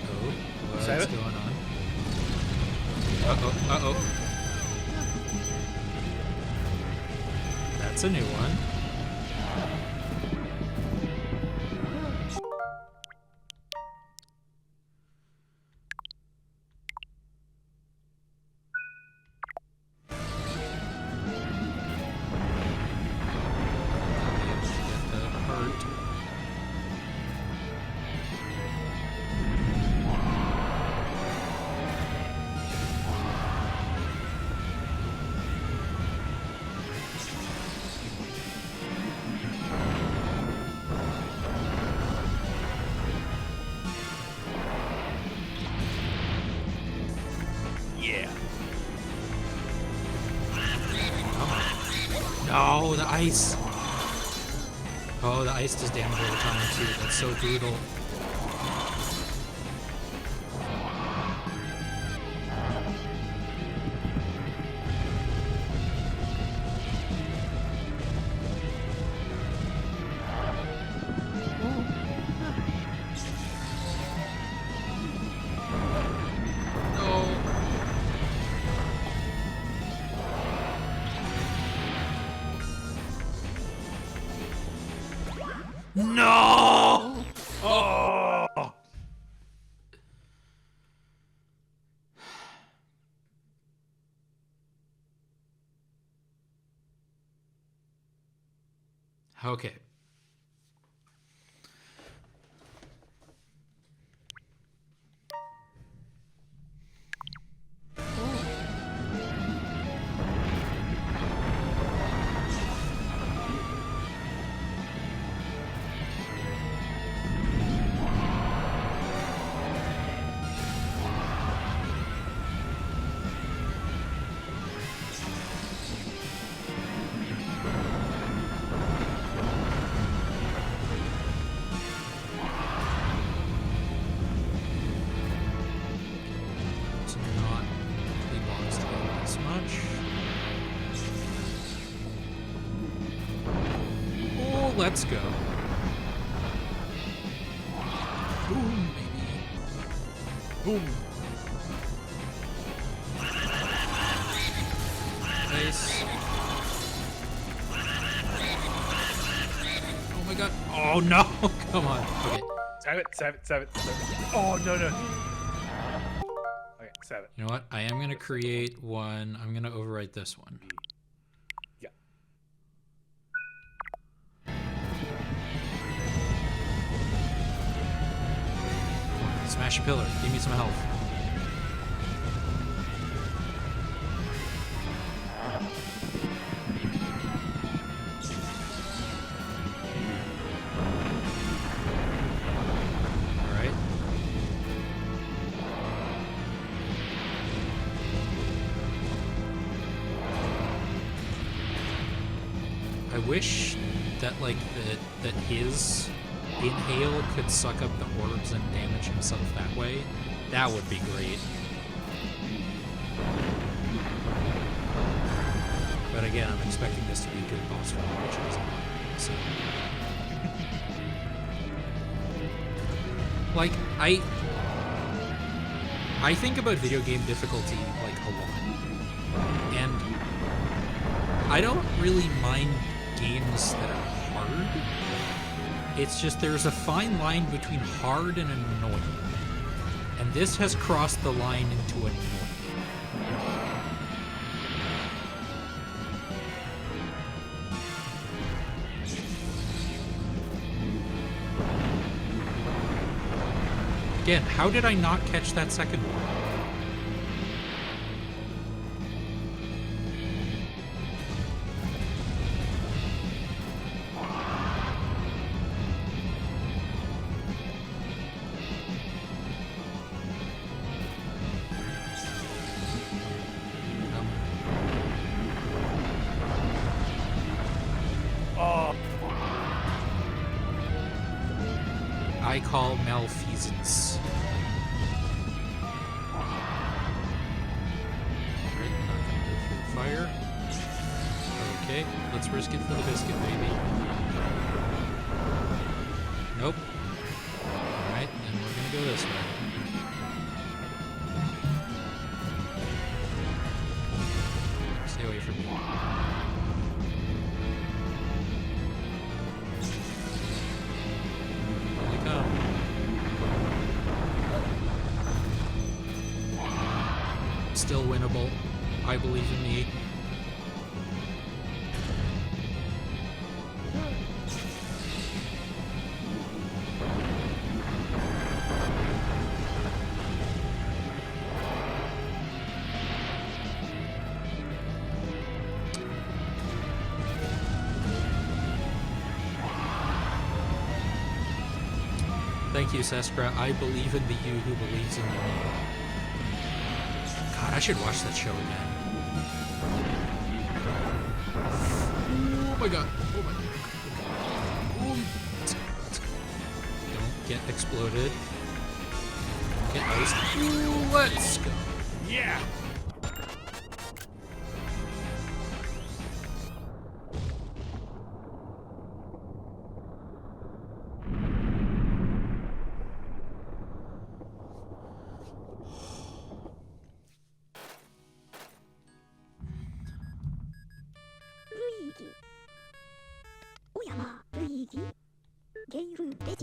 Oh, what's Save it. going on? Uh-oh, uh-oh. That's a new one. Get the heart. Yeah. No, the ice! Oh, the ice does damage over time too. That's so brutal. No! Oh! Okay. It's not the boss to get as much. Oh, let's go. Boom, baby. Boom. Nice. Oh my god. Oh no! Come on. Okay. Save it, save it, save it, save it. Oh, no, no. Okay, save it. You know what? I am gonna create one. I'm gonna overwrite this one. Yeah. Smash a pillar. Give me some health. Alright. I wish that like that his inhale could suck up the orbs and damage himself that way. That would be great. But again, I'm expecting this to be a good boss fight, which it is not. So, like, I think about video game difficulty like a lot, and I don't really mind games that are hard. It's just there's a fine line between hard and annoying. And this has crossed the line into annoying. Again, how did I not catch that second one? I call malfeasance. Fire. Okay, let's risk it for the biscuit, baby. Nope. Alright, then we're gonna go this way. Stay away from me. Still winnable. I believe in me. Thank you, Seskra. I believe in the you who believes in me. God, I should watch that show again. Oh my god. Oh my god. Let's go, let's go. Don't get exploded. Get iced. Ooh, let's go. Yeah!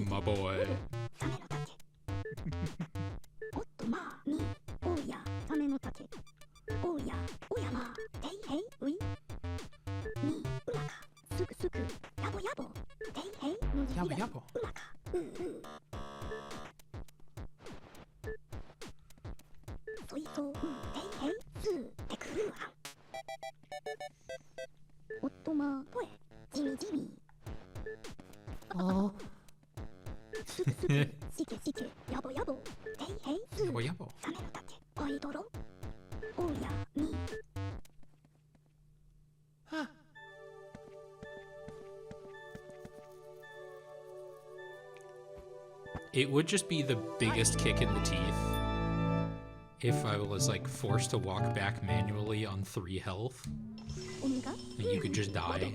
My boy. Yabo yabo. Oh. Yabo yabo. Huh. It would just be the biggest kick in the teeth if I was like forced to walk back manually on 3 health and you could just die.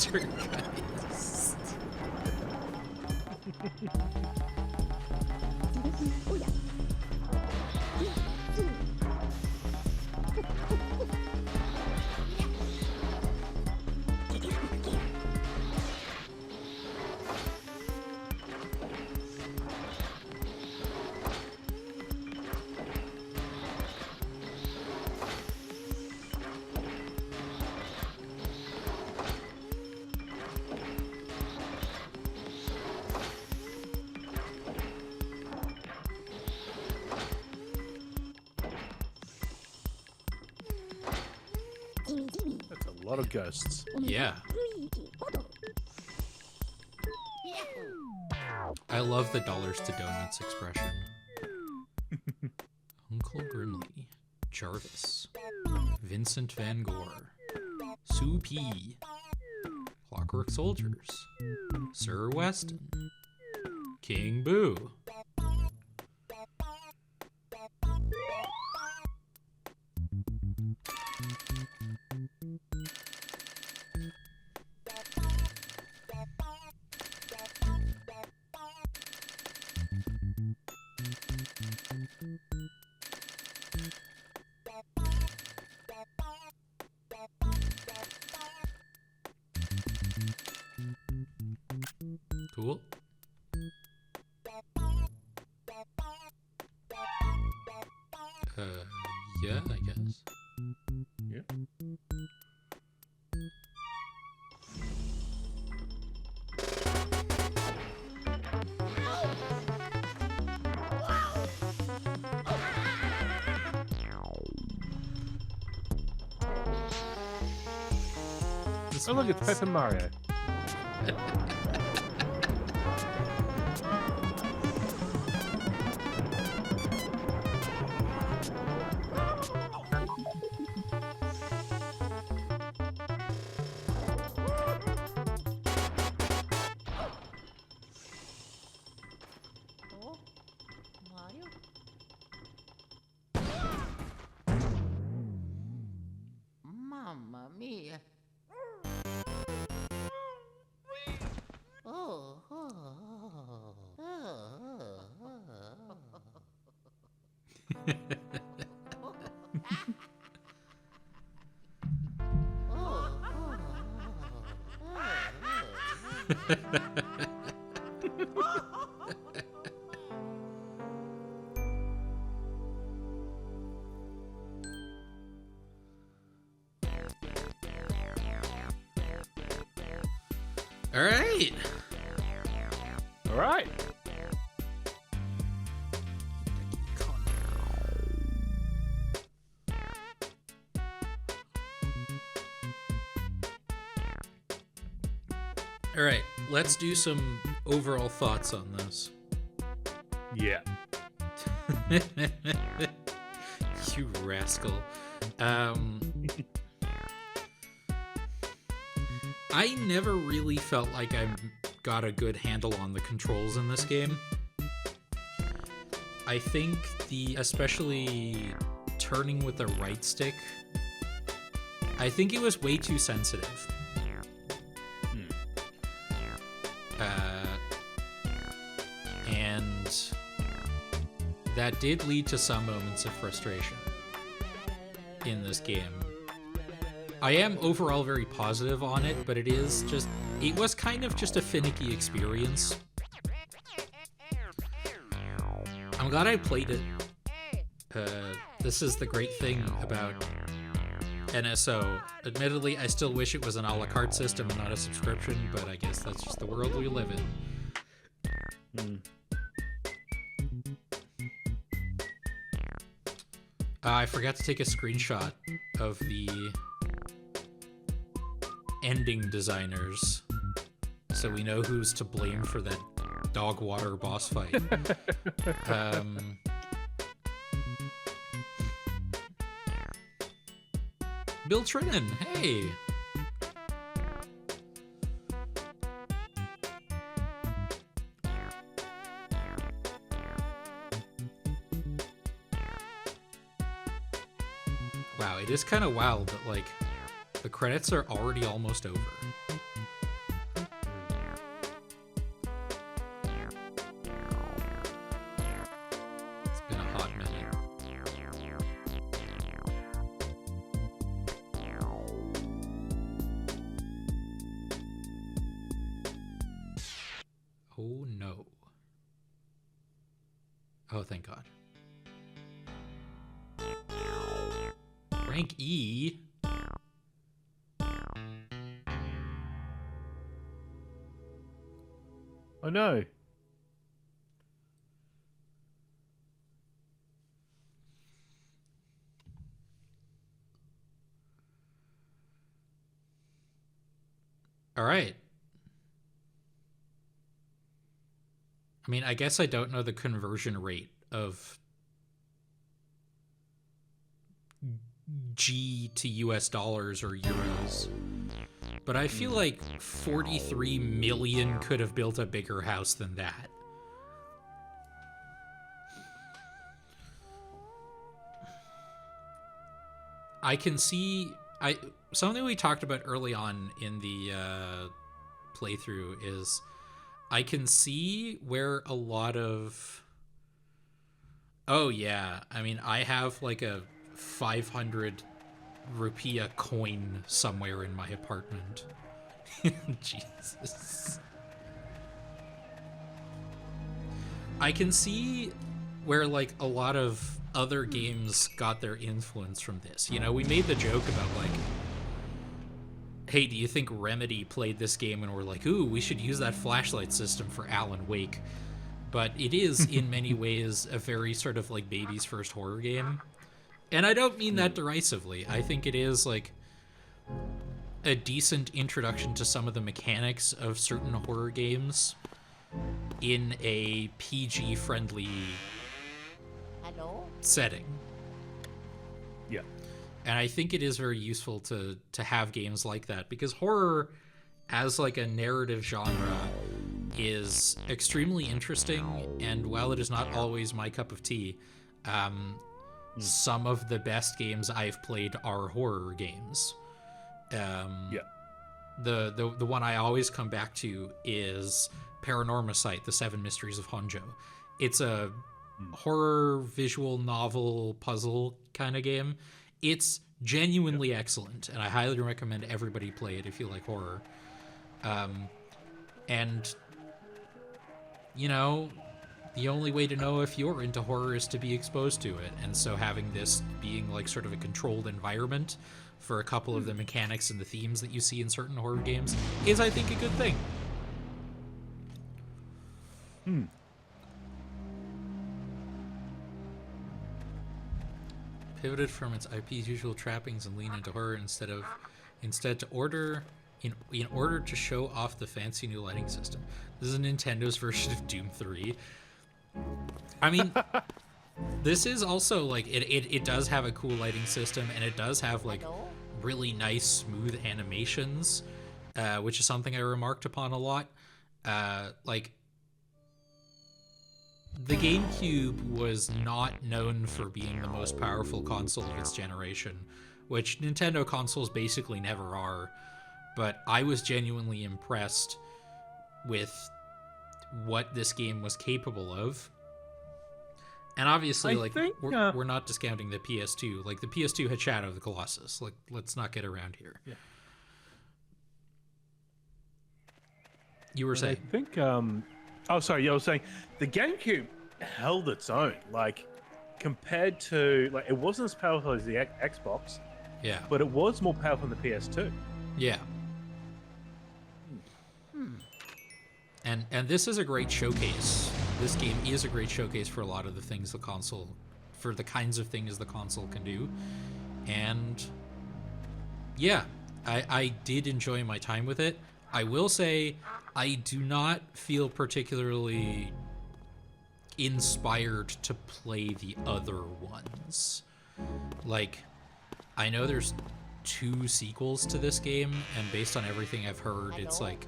Guys. That's a lot of ghosts. Yeah. I love the dollars to donuts expression. Uncle Grimley, Jarvis, Vincent Van Gore, Sue P, Clockwork Soldiers, Sir Weston, King Boo. Cool. Yeah, I guess. Yeah. Oh, look, it's Paper Mario. Mamma mia. Oh, oh, oh, All right. All right. All right, let's do some overall thoughts on this. Yeah. You rascal. I never really felt like I got a good handle on the controls in this game. I think especially turning with the right stick, I think it was way too sensitive. And that did lead to some moments of frustration in this game. I am overall very positive on it, but it was kind of just a finicky experience. I'm glad I played it. This is the great thing about NSO. Admittedly, I still wish it was an a la carte system and not a subscription, but I guess that's just the world we live in. I forgot to take a screenshot of the ending designers, so we know who's to blame for that dog water boss fight. Bill Trinan, hey! Wow, it is kind of wild that, like, the credits are already almost over. It's been a hot minute. Oh no. Oh, thank God. Rank E? Oh no. All right. I mean, I guess I don't know the conversion rate of G to US dollars or euros. But I feel like 43 million could have built a bigger house than that. I can see... something we talked about early on in the playthrough is I can see where a lot of... Oh, yeah. I mean, I have like a 500 rupiah coin somewhere in my apartment. Jesus. I can see where like a lot of other games got their influence from this. You know, we made the joke about like, hey, do you think Remedy played this game and were like, ooh, we should use that flashlight system for Alan Wake? But it is in many ways a very sort of like baby's first horror game. And I don't mean that derisively. I think it is like a decent introduction to some of the mechanics of certain horror games in a PG-friendly setting. Yeah. And I think it is very useful to have games like that, because horror as like a narrative genre is extremely interesting, and while it is not always my cup of tea, some of the best games I've played are horror games. The one I always come back to is Paranormasight, The Seven Mysteries of Honjo. It's a horror visual novel puzzle kind of game. It's genuinely excellent, and I highly recommend everybody play it if you like horror. And you know, the only way to know if you're into horror is to be exposed to it, and so having this being like sort of a controlled environment for a couple of the mechanics and the themes that you see in certain horror games is, I think, a good thing. Pivoted from its IP's usual trappings and lean into horror instead in order to show off the fancy new lighting system. This is Nintendo's version of Doom 3. I mean, this is also like it does have a cool lighting system, and it does have like really nice smooth animations, which is something I remarked upon a lot. Like, the GameCube was not known for being the most powerful console of its generation, which Nintendo consoles basically never are, but I was genuinely impressed with what this game was capable of. And obviously, we're not discounting the PS2. Like, the PS2 had Shadow of the Colossus. Like, let's not get around here. Yeah. You were saying? I think, I was saying the GameCube held its own. Like, compared to, like, it wasn't as powerful as the Xbox. Yeah. But it was more powerful than the PS2. Yeah. And this is a great showcase. This game is a great showcase for a lot of the things the console, for the kinds of things the console can do. And yeah, I did enjoy my time with it. I will say I do not feel particularly inspired to play the other ones. Like, I know there's 2 sequels to this game, and based on everything I've heard, it's like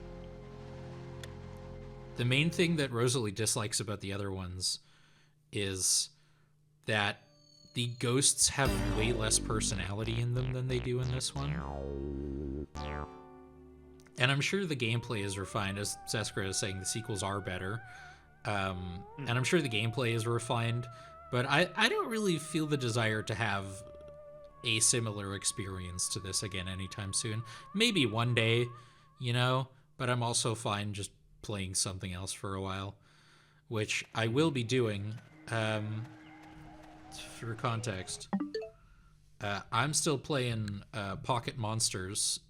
the main thing that Rosalie dislikes about the other ones is that the ghosts have way less personality in them than they do in this one. And I'm sure the gameplay is refined, as Seskra is saying, the sequels are better. And I'm sure the gameplay is refined, but I don't really feel the desire to have a similar experience to this again anytime soon. Maybe one day, you know, but I'm also fine just playing something else for a while, which I will be doing. For context, I'm still playing Pocket Monsters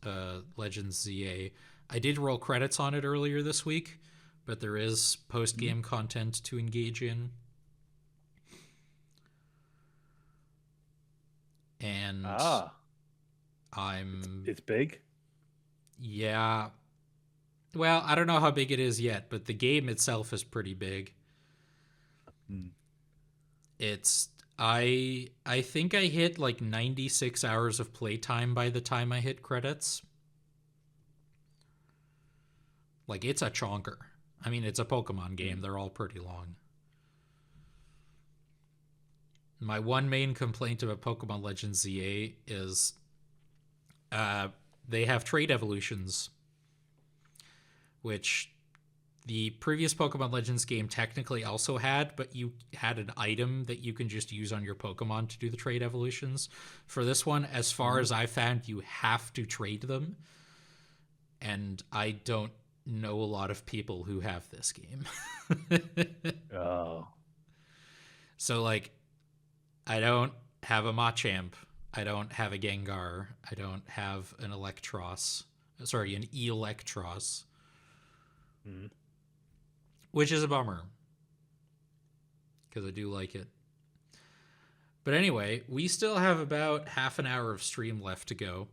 Legends ZA. I did roll credits on it earlier this week, but there is post-game content to engage in. And it's big. Yeah. Well, I don't know how big it is yet, but the game itself is pretty big. It's I think I hit like 96 hours of playtime by the time I hit credits. Like, it's a chonker. I mean, it's a Pokemon game. They're all pretty long. My one main complaint about Pokemon Legends ZA is they have trait evolutions, which the previous Pokemon Legends game technically also had, but you had an item that you can just use on your Pokemon to do the trait evolutions. For this one, as far as I found, you have to trade them. And I don't know a lot of people who have this game. Oh. So, like, I don't have a Machamp. I don't have a Gengar. I don't have an Electros. Sorry, an Electros. Which is a bummer. Because I do like it. But anyway, we still have about half an hour of stream left to go.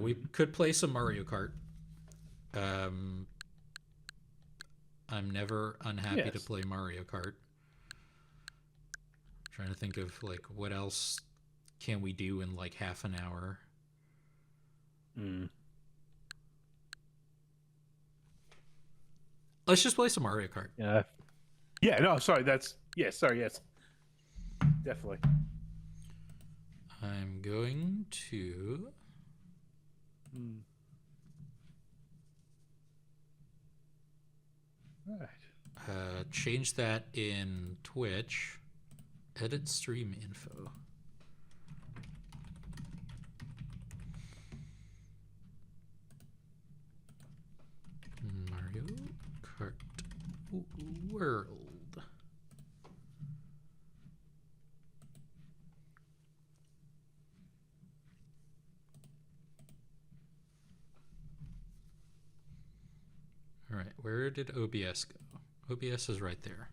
We could play some Mario Kart. I'm never unhappy to play Mario Kart. Trying to think of, like, what else can we do in, like, half an hour? Let's just play some Mario Kart. Yeah. Yeah, no, sorry, that's... Yeah, sorry, yes. Definitely. I'm going to... Right. Change that in Twitch. Edit stream info. Mario Kart World. All right, where did OBS go? OBS is right there.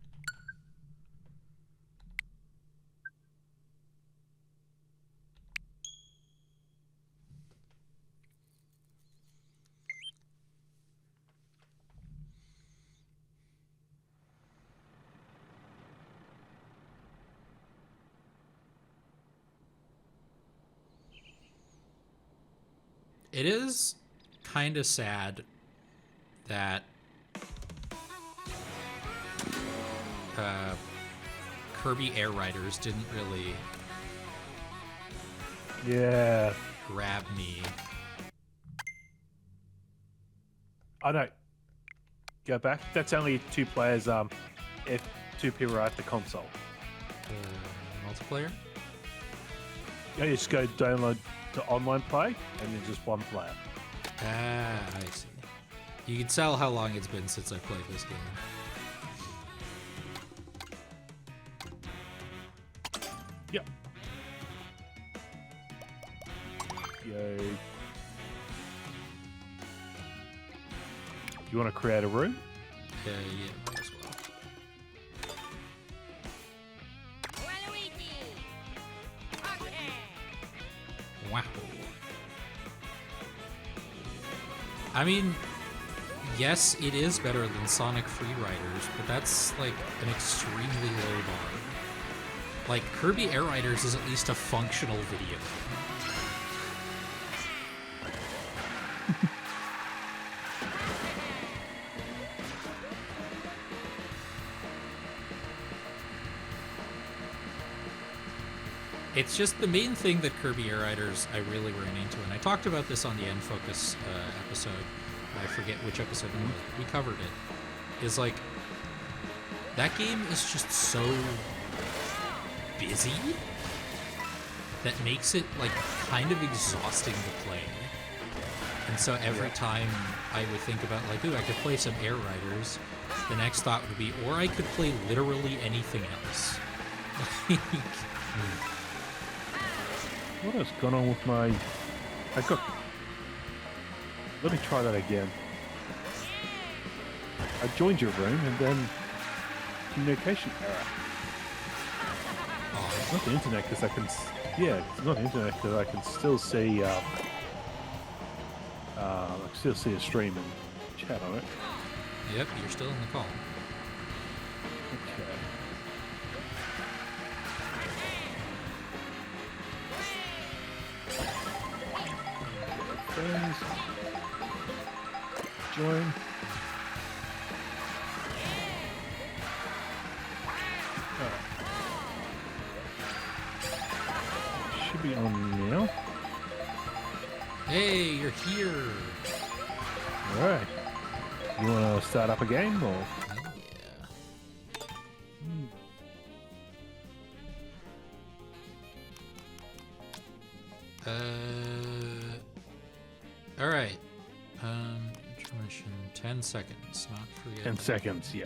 It is kind of sad that Kirby Air Riders didn't really grab me. I know. Go back. That's only 2 players. If 2 people are at the console, Multiplayer? you just go download to online play, and then just 1 player. Ah, I see. You can tell how long it's been since I played this game. Yep. Yay. You want to create a room? Yeah, might as well. Luigi. Okay. Wow. I mean, yes, it is better than Sonic Free Riders, but that's like an extremely low bar. Like, Kirby Air Riders is at least a functional video game. It's just the main thing that Kirby Air Riders I really ran into, and I talked about this on the N-Focus episode. I forget which episode it was. We covered it. Is like, that game is just so busy that makes it like kind of exhausting to play. And so every time I would think about like, ooh, I could play some Air Riders, the next thought would be, or I could play literally anything else. What has gone on with my... Let me try that again. I joined your room and then communication error. Oh, It's not the internet because I can... Yeah, it's not the internet because I can still see... I can still see a stream and chat on it. yep, you're still in the call. Okay. Friends. Join. should be on now. Hey, you're here. All right. You want to start up a game or? Hell yeah. All right. Intermission 10 seconds. Not forget. 10 seconds, yeah.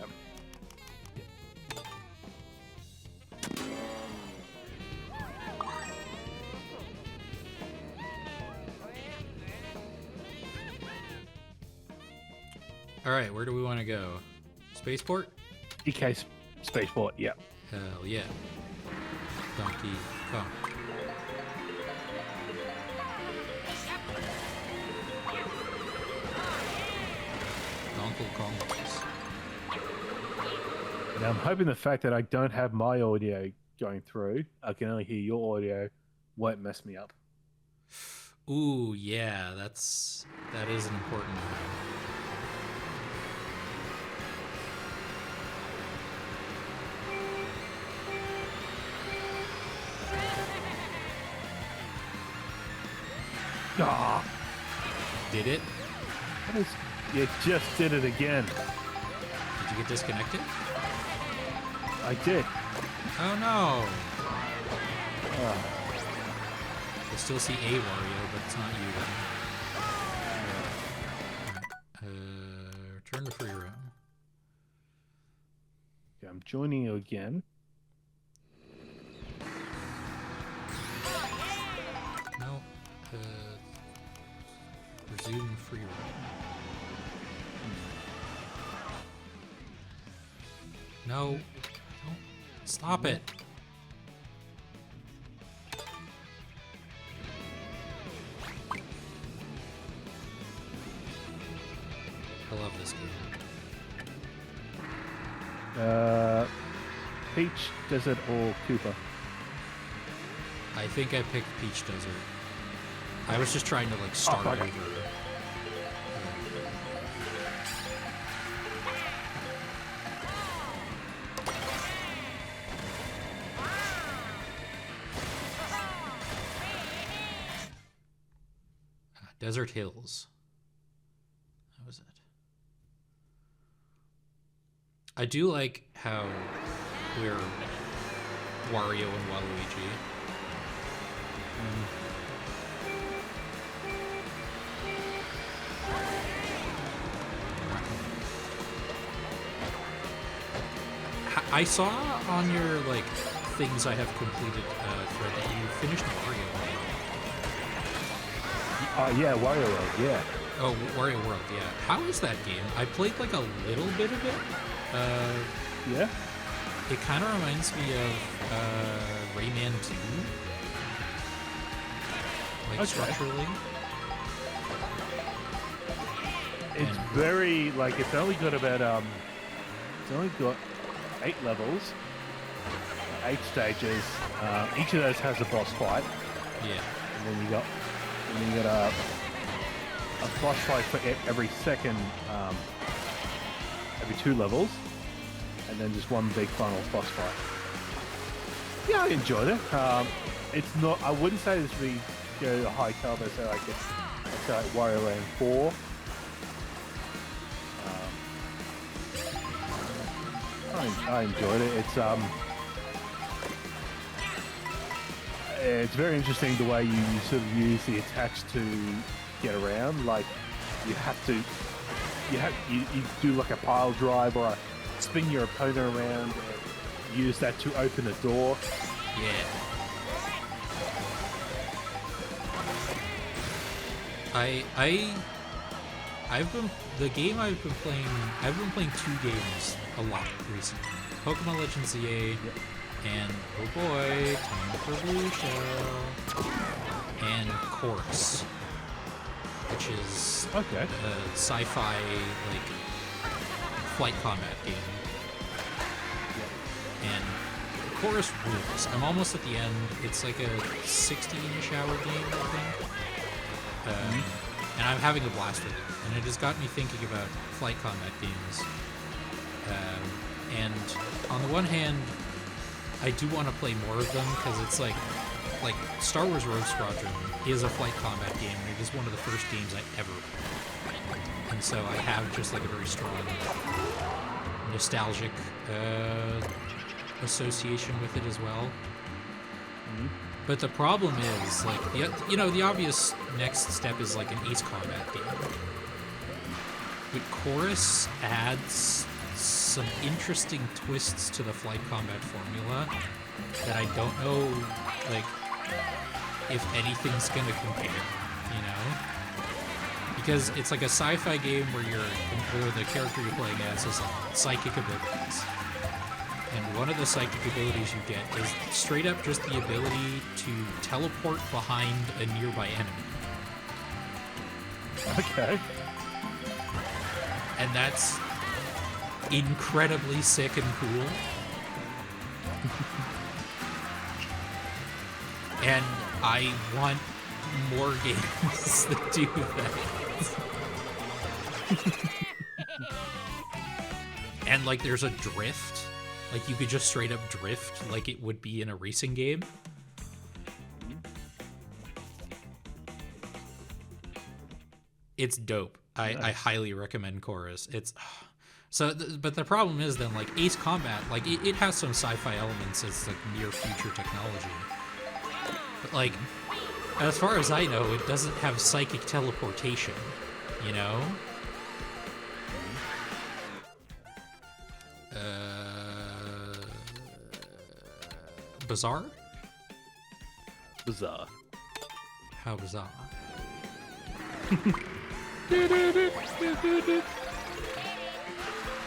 All right, where do we want to go? Spaceport? DK Spaceport, yeah. Hell yeah. Donkey Kong. Donkey Kong. Now I'm hoping the fact that I don't have my audio going through, I can only hear your audio, won't mess me up. Ooh, yeah, that is an important one. Ah, Did it? it just did it again. Did you get disconnected? I did. Oh no! Ah, I still see a Wario, but it's not you then. Return to free roam. okay, I'm joining you again. No. Resume free roam. No. Don't. Stop it. I love this game. Peach, Desert, or Cooper? I think I picked Peach Desert. I was just trying to like start okay. over. Desert Hills. That was it. I do like how we're Wario and Waluigi. I saw on your like things I have completed thread that you finished Wario World. Yeah, Wario World, yeah. Oh, Wario World, yeah. How is that game? I played like a little bit of it. Yeah? It kind of reminds me of Rayman 2. Like Okay. structurally. It's very, like, it's only got about, it's only got 8 levels, 8 stages. Each of those has a boss fight. Yeah. And then you got a boss fight for every second, every 2 levels, and then just one big final boss fight. Yeah, I enjoyed it. It's not. I wouldn't say this would be a high caliber. So like I'd say like Wario Land 4. I enjoyed it. It's very interesting the way you sort of use the attacks to get around. Like you do like a pile drive or spin your opponent around and use that to open a door. Yeah. I've been playing 2 games a lot recently. Pokemon Legends ZA and oh boy, time for Blue Shell. And Chorus, which is a sci-fi like flight combat game. And Chorus rules. I'm almost at the end. It's like a 16-ish hour game, I think. And I'm having a blast with it. And it has got me thinking about flight combat games. And on the one hand, I do want to play more of them because it's like like Star Wars Rogue Squadron is a flight combat game, and it is one of the first games I ever played. And so I have just like a very strong nostalgic association with it as well. Mhm. But the problem is, like, the obvious next step is like an Ace Combat game. But Chorus adds some interesting twists to the flight combat formula that I don't know, like, if anything's gonna compare, you know? Because it's like a sci-fi game where the character you're playing as has like psychic abilities. And one of the psychic abilities you get is straight up just the ability to teleport behind a nearby enemy. Okay. And that's incredibly sick and cool. And I want more games that do that. And like there's a drift. Like you could just straight up drift like it would be in a racing game. It's dope. Nice. I highly recommend Chorus. It's but the problem is then like Ace Combat, like it has some sci-fi elements as like near future technology. But like as far as I know, it doesn't have psychic teleportation, you know? Bizarre? Bizarre. How bizarre?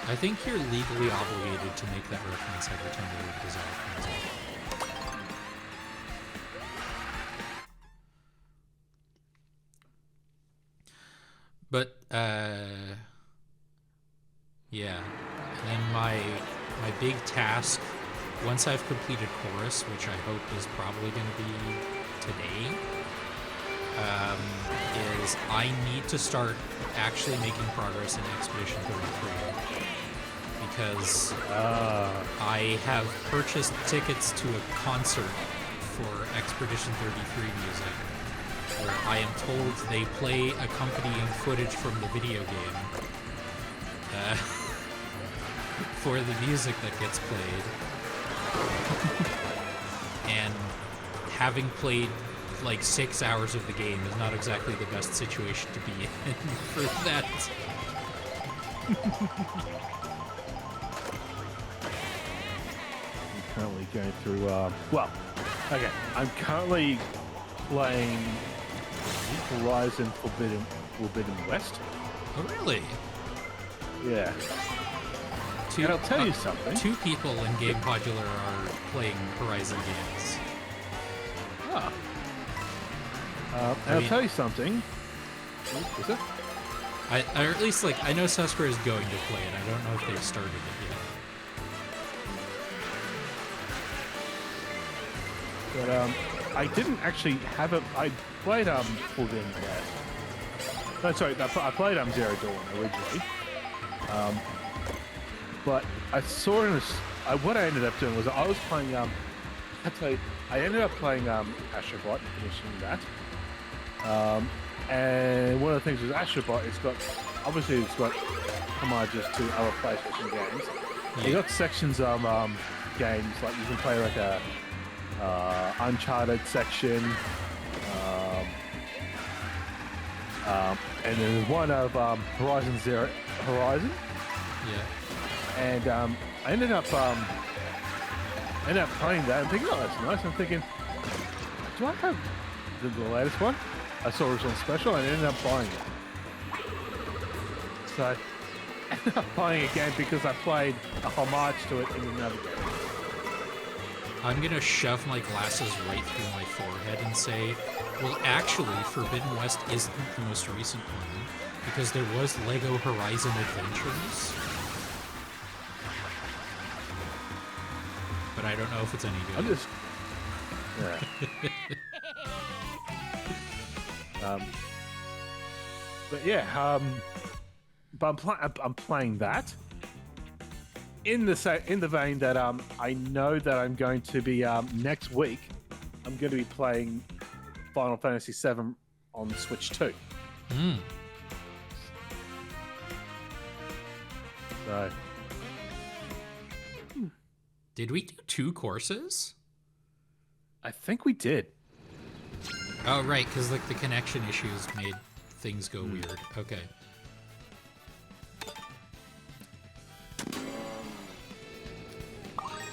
I think you're legally obligated to make that reference every time the word bizarre comes up. But, yeah. And then my big task, once I've completed Chorus, which I hope is probably going to be today, is I need to start actually making progress in Expedition 33. Because I have purchased tickets to a concert for Expedition 33 music, where I am told they play accompanying footage from the video game for the music that gets played. And having played like 6 hours of the game is not exactly the best situation to be in for that. I'm currently going through, okay, I'm currently playing Horizon Forbidden West. Oh, really? Yeah. And I'll tell you something. 2 people in Gamepodular are playing Horizon games. Ah. And I'll tell you something. Is it? Or at least, like, I know Susker is going to play it. I don't know if they've started it yet. But I didn't actually have it. I played Forbidden West. No, sorry, I played Zero Dawn originally. But I saw in what I ended up doing was I was playing I ended up playing Astrobot and finishing that. And one of the things with Astrobot, it's got homages to other PlayStation games. You got sections of games like you can play like a Uncharted section, and then there's one of Horizon. Yeah. And I ended up playing that and thinking, oh, that's nice. I'm thinking, do I have the latest one? I saw it was on special and I ended up buying it. So I ended up buying a game because I played a homage to it in another game. I'm gonna shove my glasses right through my forehead and say, well, actually, Forbidden West isn't the most recent one, because there was Lego Horizon Adventures. But I don't know if it's any good. I'm just... Yeah. But yeah, but I'm playing that in the vein that I know that I'm going to be next week I'm going to be playing Final Fantasy VII on Switch 2. So, Did we do 2 courses? I think we did. Oh, right, because like the connection issues made things go weird. Okay.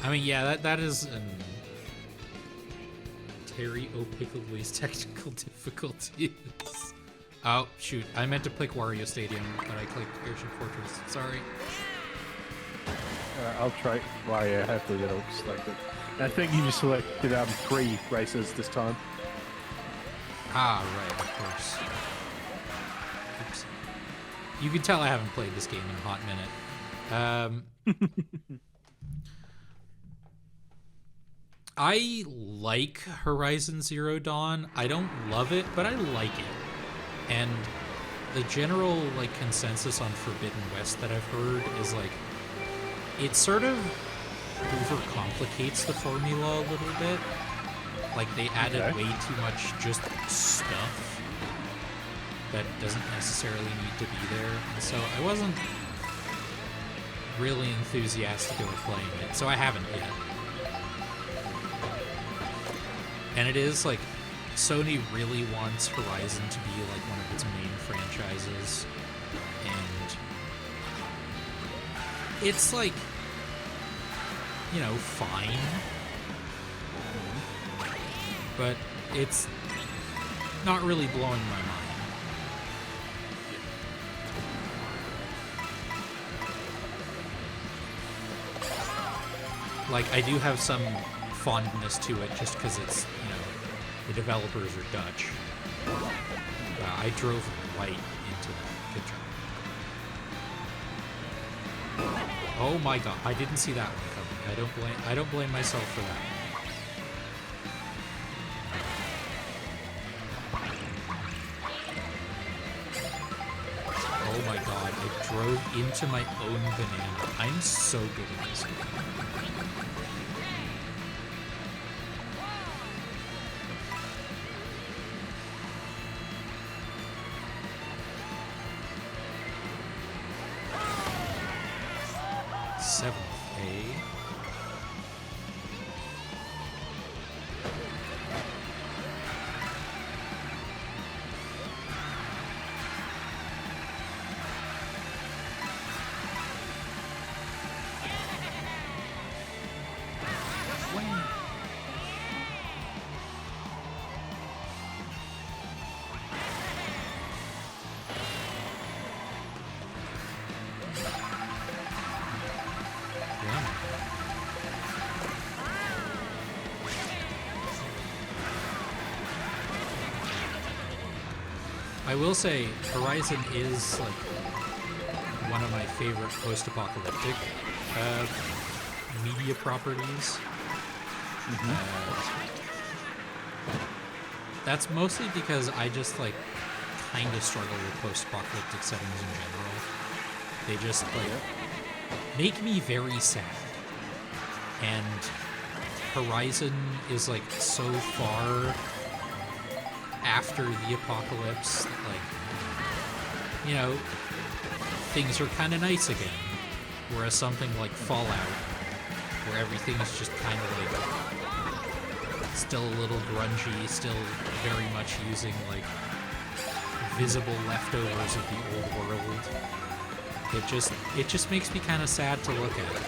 I mean, yeah, that is Terry O'Pickleby's technical difficulties. Oh, shoot. I meant to click Wario Stadium, but I clicked Airship Fortress. Sorry. I'll try Wario. Hopefully that'll select it. I think you just selected 3 races this time. Ah, right, of course. Oops. You can tell I haven't played this game in a hot minute. I like Horizon Zero Dawn. I don't love it, but I like it. And the general like consensus on Forbidden West that I've heard is like it sort of overcomplicates the formula a little bit. Like they added way too much just stuff that doesn't necessarily need to be there. And so I wasn't really enthusiastic about playing it, so I haven't yet. And it is like Sony really wants Horizon to be like one of its main franchises, and it's like, you know, fine, but it's not really blowing my mind. Like, I do have some fondness to it just because it's, you know, the developers are Dutch. I drove right into that. Good job. Oh my god, I didn't see that one coming. I don't blame myself for that. Oh my god, I drove into my own banana. I'm so good at this game. I will say, Horizon is like one of my favorite post-apocalyptic media properties. That's mostly because I just like kind of struggle with post-apocalyptic settings in general. They just like make me very sad. And Horizon is like so far after the apocalypse that, like, you know, things are kind of nice again. Whereas something like Fallout, where everything is just kind of like still a little grungy, still very much using like visible leftovers of the old world. It just makes me kind of sad to look at.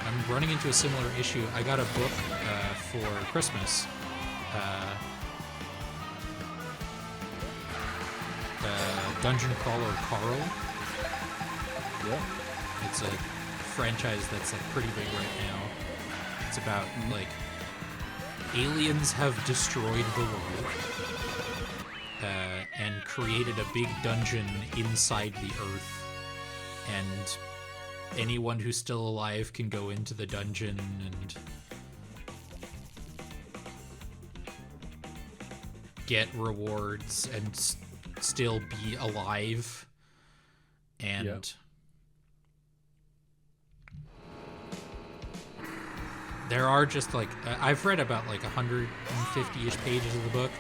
I'm running into a similar issue. I got a book for Christmas. Dungeon Crawler Carl. Yeah. It's a franchise that's like pretty big right now. It's about like aliens have destroyed the world and created a big dungeon inside the earth, and anyone who's still alive can go into the dungeon and get rewards and still be alive. And there are just like I've read about like 150-ish pages of the book,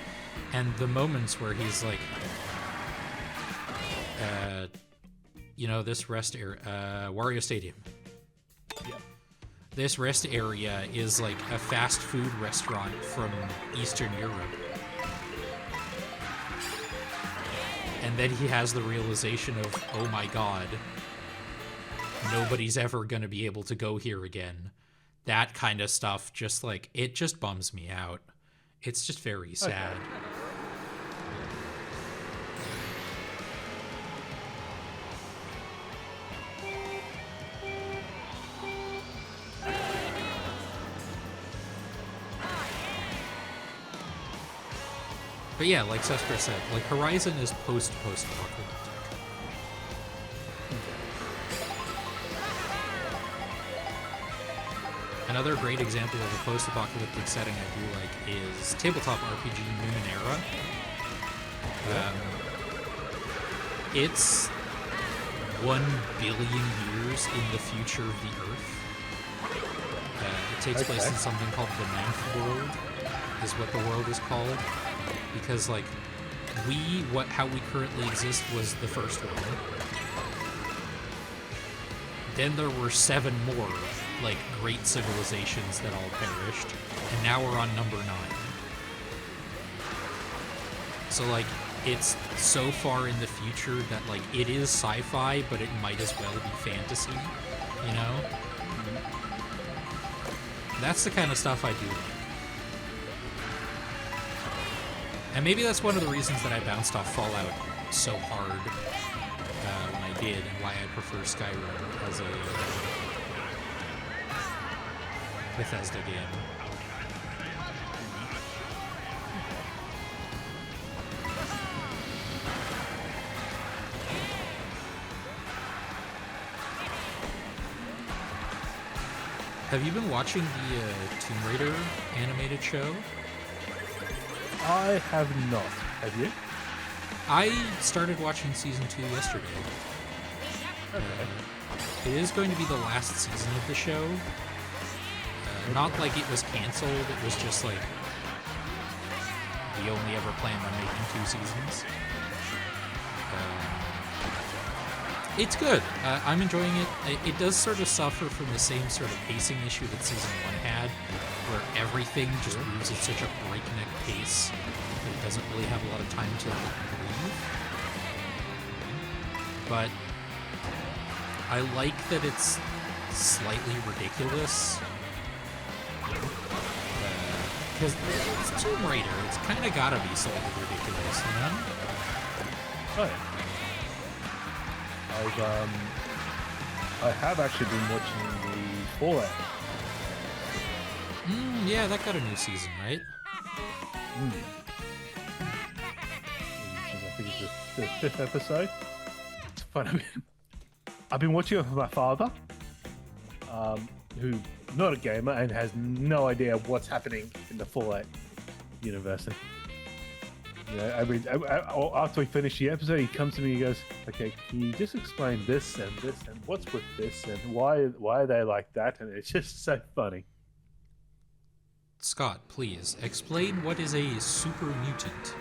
and the moments where he's like, this rest area, Wario Stadium. Yeah. This rest area is like a fast food restaurant from Eastern Europe. And then he has the realization of, oh my god, nobody's ever gonna be able to go here again. That kind of stuff, just like, it just bums me out. It's just very sad. Okay. But yeah, like Sesper said, like Horizon is post-apocalyptic. Another great example of a post-apocalyptic setting I do like is tabletop RPG Numenera. It's 1 billion years in the future of the Earth. It takes place in something called the Ninth World, is what the world is called. Because, like, how we currently exist was the first one. Then there were 7 more, like, great civilizations that all perished. And now we're on number 9. So, like, it's so far in the future that, like, it is sci-fi, but it might as well be fantasy, you know? That's the kind of stuff I do like. And maybe that's one of the reasons that I bounced off Fallout so hard when I did, and why I prefer Skyrim as a Bethesda game. Have you been watching the Tomb Raider animated show? I have not. Have you? I started watching season 2 yesterday. It is going to be the last season of the show. Not like it was canceled, it was just like we only ever planned on making 2 seasons. It's good. I'm enjoying it. It does sort of suffer from the same sort of pacing issue that season 1 had, where everything just moves at such a breakneck pace that it doesn't really have a lot of time to breathe. But I like that it's slightly ridiculous. Because it's Tomb Raider, it's kind of gotta be slightly ridiculous, you know? Oh, yeah. I have actually been watching the Fallout. Yeah, that got a new season, right? Which is, I think it's the 5th episode. It's fun. I've been watching it with my father, who's not a gamer and has no idea what's happening in the Fallout universe. And, you know, after we finish the episode, he comes to me and he goes, "Okay, can you just explain this and what's with this and why are they like that?" And it's just so funny. Scott, please explain what is a super mutant.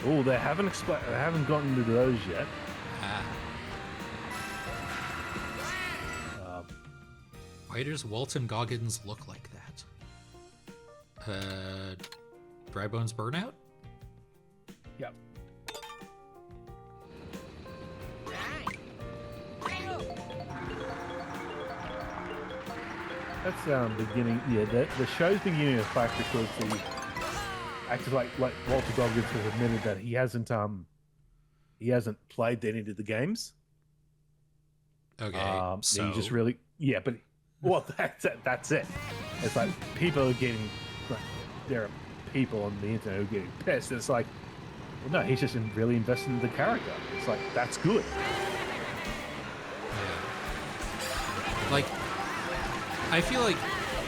Oh, they haven't gotten to those yet. Why does Walton Goggins look like that? Dry Bones Burnout? Yep. That's beginning. Yeah, the show's beginning to crack because the actors like Walter Goggins has admitted that he hasn't played any of the games. Okay, so he just really but well, that's it. It's like people are getting there are people on the internet who are getting pissed. It's like, well, no, he's just really invested in the character. It's like, that's good. Yeah. Like, I feel like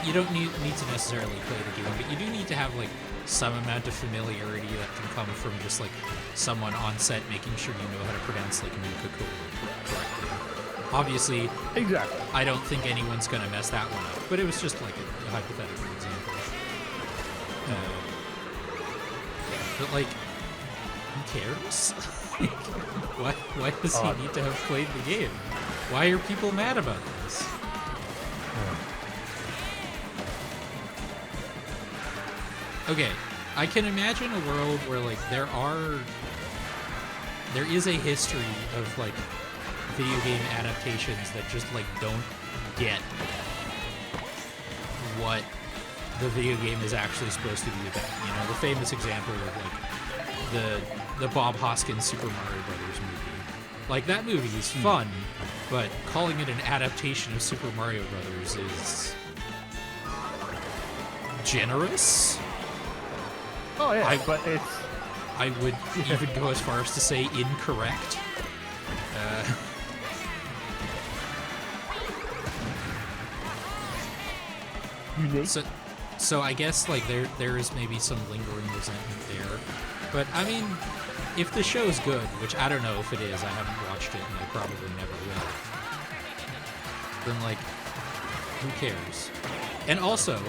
you don't need to necessarily play the game, but you do need to have like some amount of familiarity that can come from just like someone on set making sure you know how to pronounce like Nuka correctly. Obviously, Exactly. I don't think anyone's gonna mess that one up, but it was just like a hypothetical example. But like, who cares? why does he need to have played the game? Why are people mad about this? Okay, I can imagine a world where like there is a history of like video game adaptations that just like don't get what the video game is actually supposed to be about. You know, the famous example of like the Bob Hoskins Super Mario Brothers movie. Like that movie is fun, but calling it an adaptation of Super Mario Brothers is generous. Oh yeah, but it's I would even go as far as to say incorrect. unique. So I guess like there is maybe some lingering resentment there, but I mean, if the show's good, which I don't know if it is, I haven't watched it and I probably never will, then like, who cares? And also,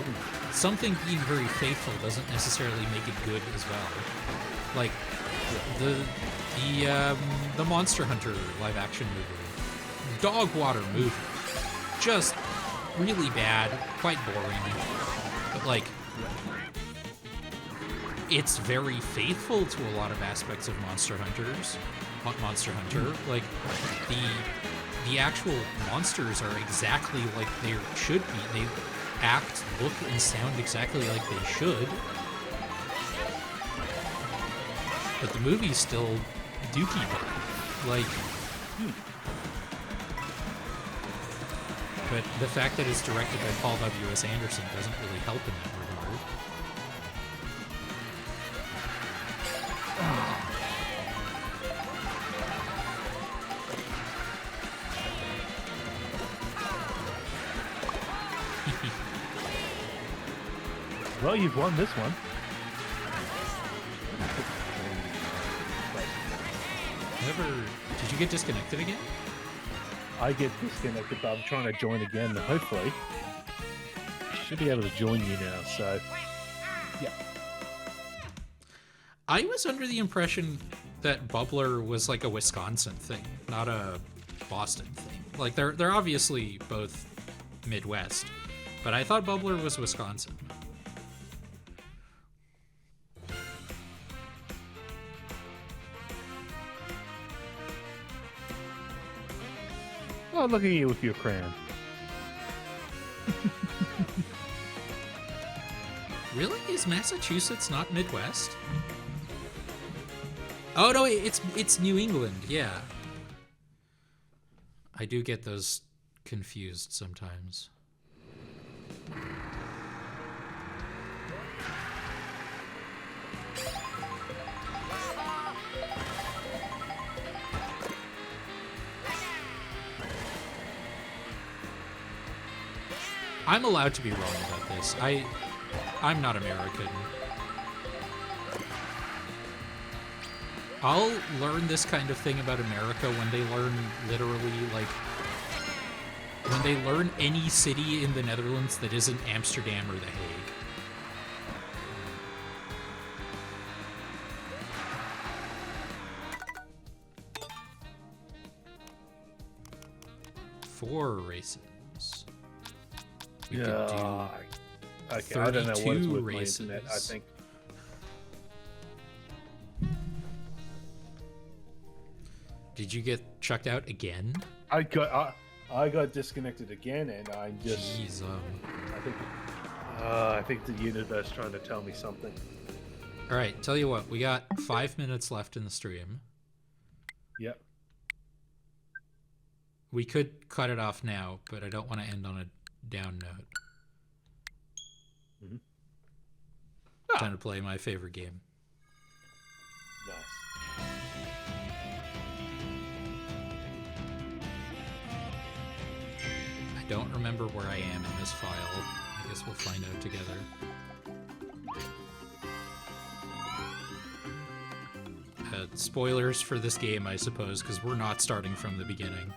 something being very faithful doesn't necessarily make it good as well. Like the Monster Hunter live action movie, dog water movie, just really bad, quite boring. But like, it's very faithful to a lot of aspects of Monster Hunter. Like the actual monsters are exactly like they should be. They act, look, and sound exactly like they should. But the movie's still dookie bad. Like, but the fact that it's directed by Paul W.S. Anderson doesn't really help in that regard. Well, you've won this one. Did you get disconnected again? I get disconnected, but I'm trying to join again. And hopefully, I should be able to join you now. So, yeah. I was under the impression that Bubbler was like a Wisconsin thing, not a Boston thing. Like they're obviously both Midwest, but I thought Bubbler was Wisconsin. Oh, look at you with your crayon. Really? Is Massachusetts not Midwest? Oh no, it's New England. Yeah. I do get those confused sometimes. I'm allowed to be wrong about this. I'm not American. I'll learn this kind of thing about America when they learn literally, like, when they learn any city in the Netherlands that isn't Amsterdam or The Hague. Four races. We could do okay, I don't know what is 32 with my races. internet, I think. Did you get chucked out again? I got disconnected again, and I'm just. Jeez, I think the universe trying to tell me something. all right, tell you what, we got 5 minutes left in the stream. Yep. We could cut it off now, but I don't want to end on a down note. Time to play my favorite game. Nice. I don't remember where I am in this file. I guess we'll find out together. Spoilers for this game, I suppose, because we're not starting from the beginning.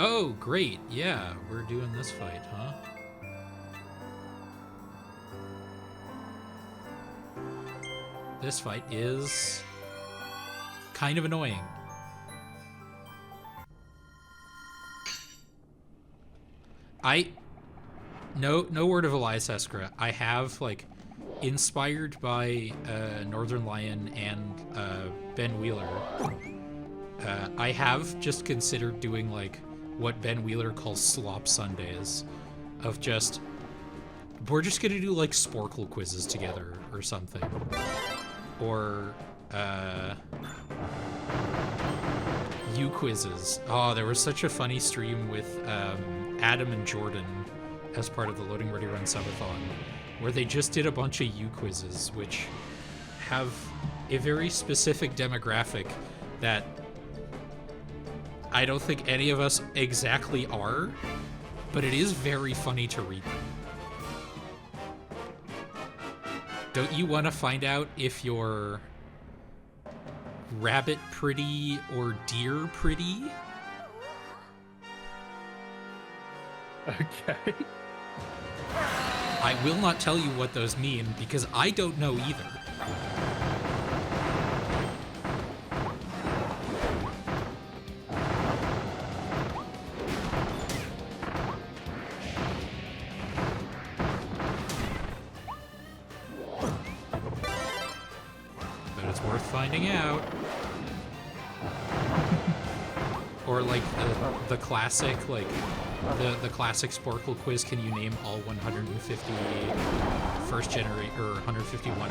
Oh, great. Yeah, we're doing this fight, huh? This fight is kind of annoying. No word of a lie, Seskra. I have, like, inspired by Northern Lion and Ben Wheeler, I have just considered doing, like, what Ben Wheeler calls slop Sundays, of just, we're just gonna do, like, Sporkle quizzes together or something. Or, U quizzes. Oh, there was such a funny stream with Adam and Jordan as part of the Loading Ready Run Subathon, where they just did a bunch of U quizzes, which have a very specific demographic that I don't think any of us exactly are, but it is very funny to read them. Don't you want to find out if you're rabbit pretty or deer pretty? Okay. I will not tell you what those mean because I don't know either. But it's worth finding out. Or like the classic, like the classic Sporkle quiz, can you name all 150 first generation or 151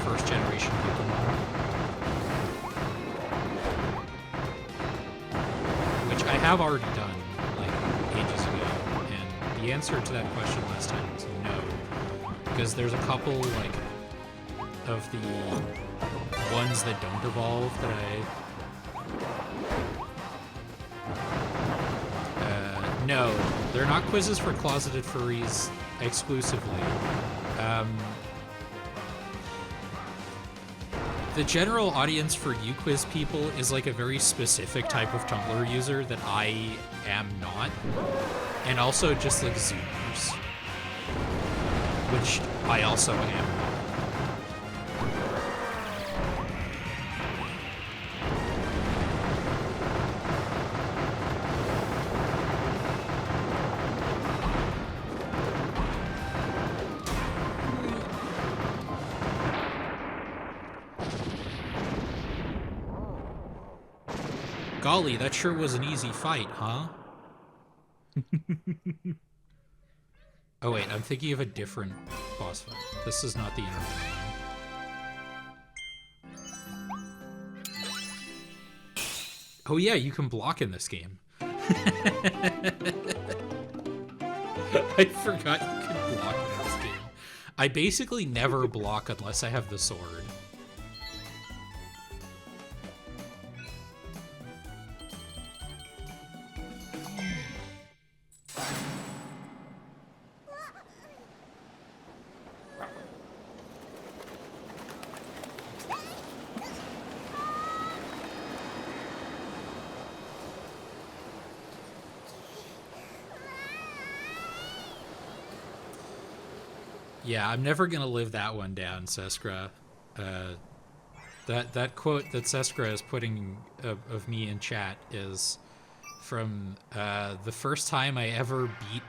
first generation Pokemon? Which I have already done, like, ages ago, and the answer to that question last time was no. Because there's a couple, like, of the ones that don't evolve that no, they're not quizzes for closeted furries exclusively. The general audience for U-Quiz people is like a very specific type of Tumblr user that I am not. And also just like Zoomers, which I also am. Golly, that sure was an easy fight, huh? Oh wait, I'm thinking of a different boss fight. This is not the internet one. Oh yeah, you can block in this game. I forgot you can block in this game. I basically never block unless I have the sword. Yeah, I'm never gonna live that one down, Seskra. That quote that Seskra is putting of me in chat is from the first time I ever beat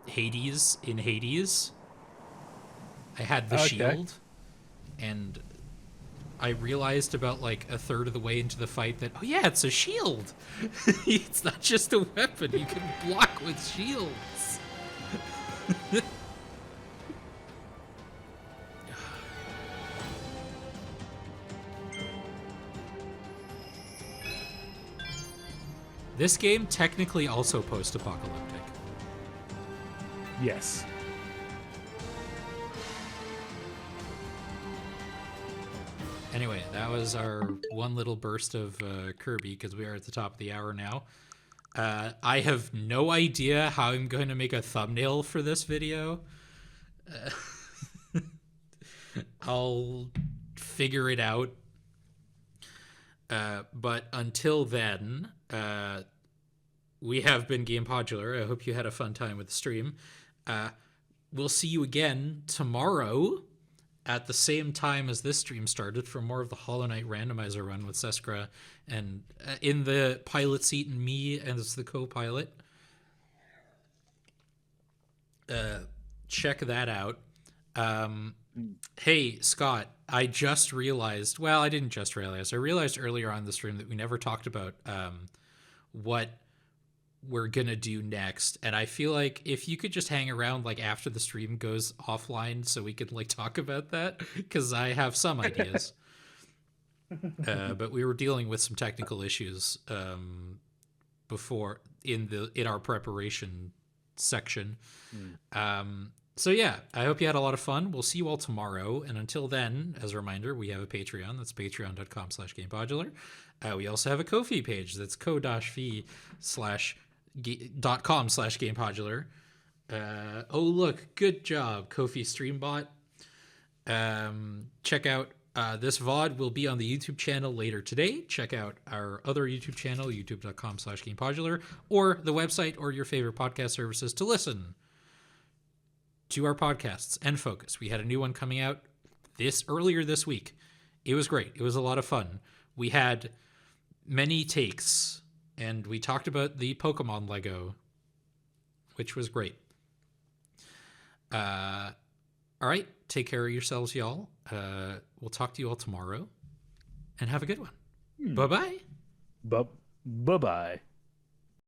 Hades in Hades. I had the shield, and I realized about like a third of the way into the fight that, oh yeah, it's a shield! It's not just a weapon, you can block with shields! This game technically also post-apocalyptic. Yes. Anyway, that was our one little burst of Kirby, because we are at the top of the hour now. I have no idea how I'm going to make a thumbnail for this video. I'll figure it out. But until then, we have been Gamepodular. I hope you had a fun time with the stream. We'll see you again tomorrow at the same time as this stream started for more of the Hollow Knight randomizer run with Seskra, and in the pilot seat and me as the co-pilot. Check that out. Hey, Scott, I just realized, well, I didn't just realize, I realized earlier on the stream that we never talked about what we're gonna do next, and I feel like if you could just hang around like after the stream goes offline so we could like talk about that, because I have some ideas. But we were dealing with some technical issues before in our preparation section. So yeah, I hope you had a lot of fun. We'll see you all tomorrow. And until then, as a reminder, we have a Patreon. That's patreon.com/Gamepodular. We also have a Ko-fi page. That's ko-fi.com/Gamepodular. Oh, look, good job, Ko-fi Streambot. Check out this VOD will be on the YouTube channel later today. Check out our other YouTube channel, youtube.com/Gamepodular, or the website or your favorite podcast services to listen to our podcasts and focus. We had a new one coming out earlier this week. It was great. It was a lot of fun. We had many takes, and we talked about the Pokemon Lego, which was great. All right. Take care of yourselves, y'all. We'll talk to you all tomorrow, and have a good one. Bye-bye. Bye-bye.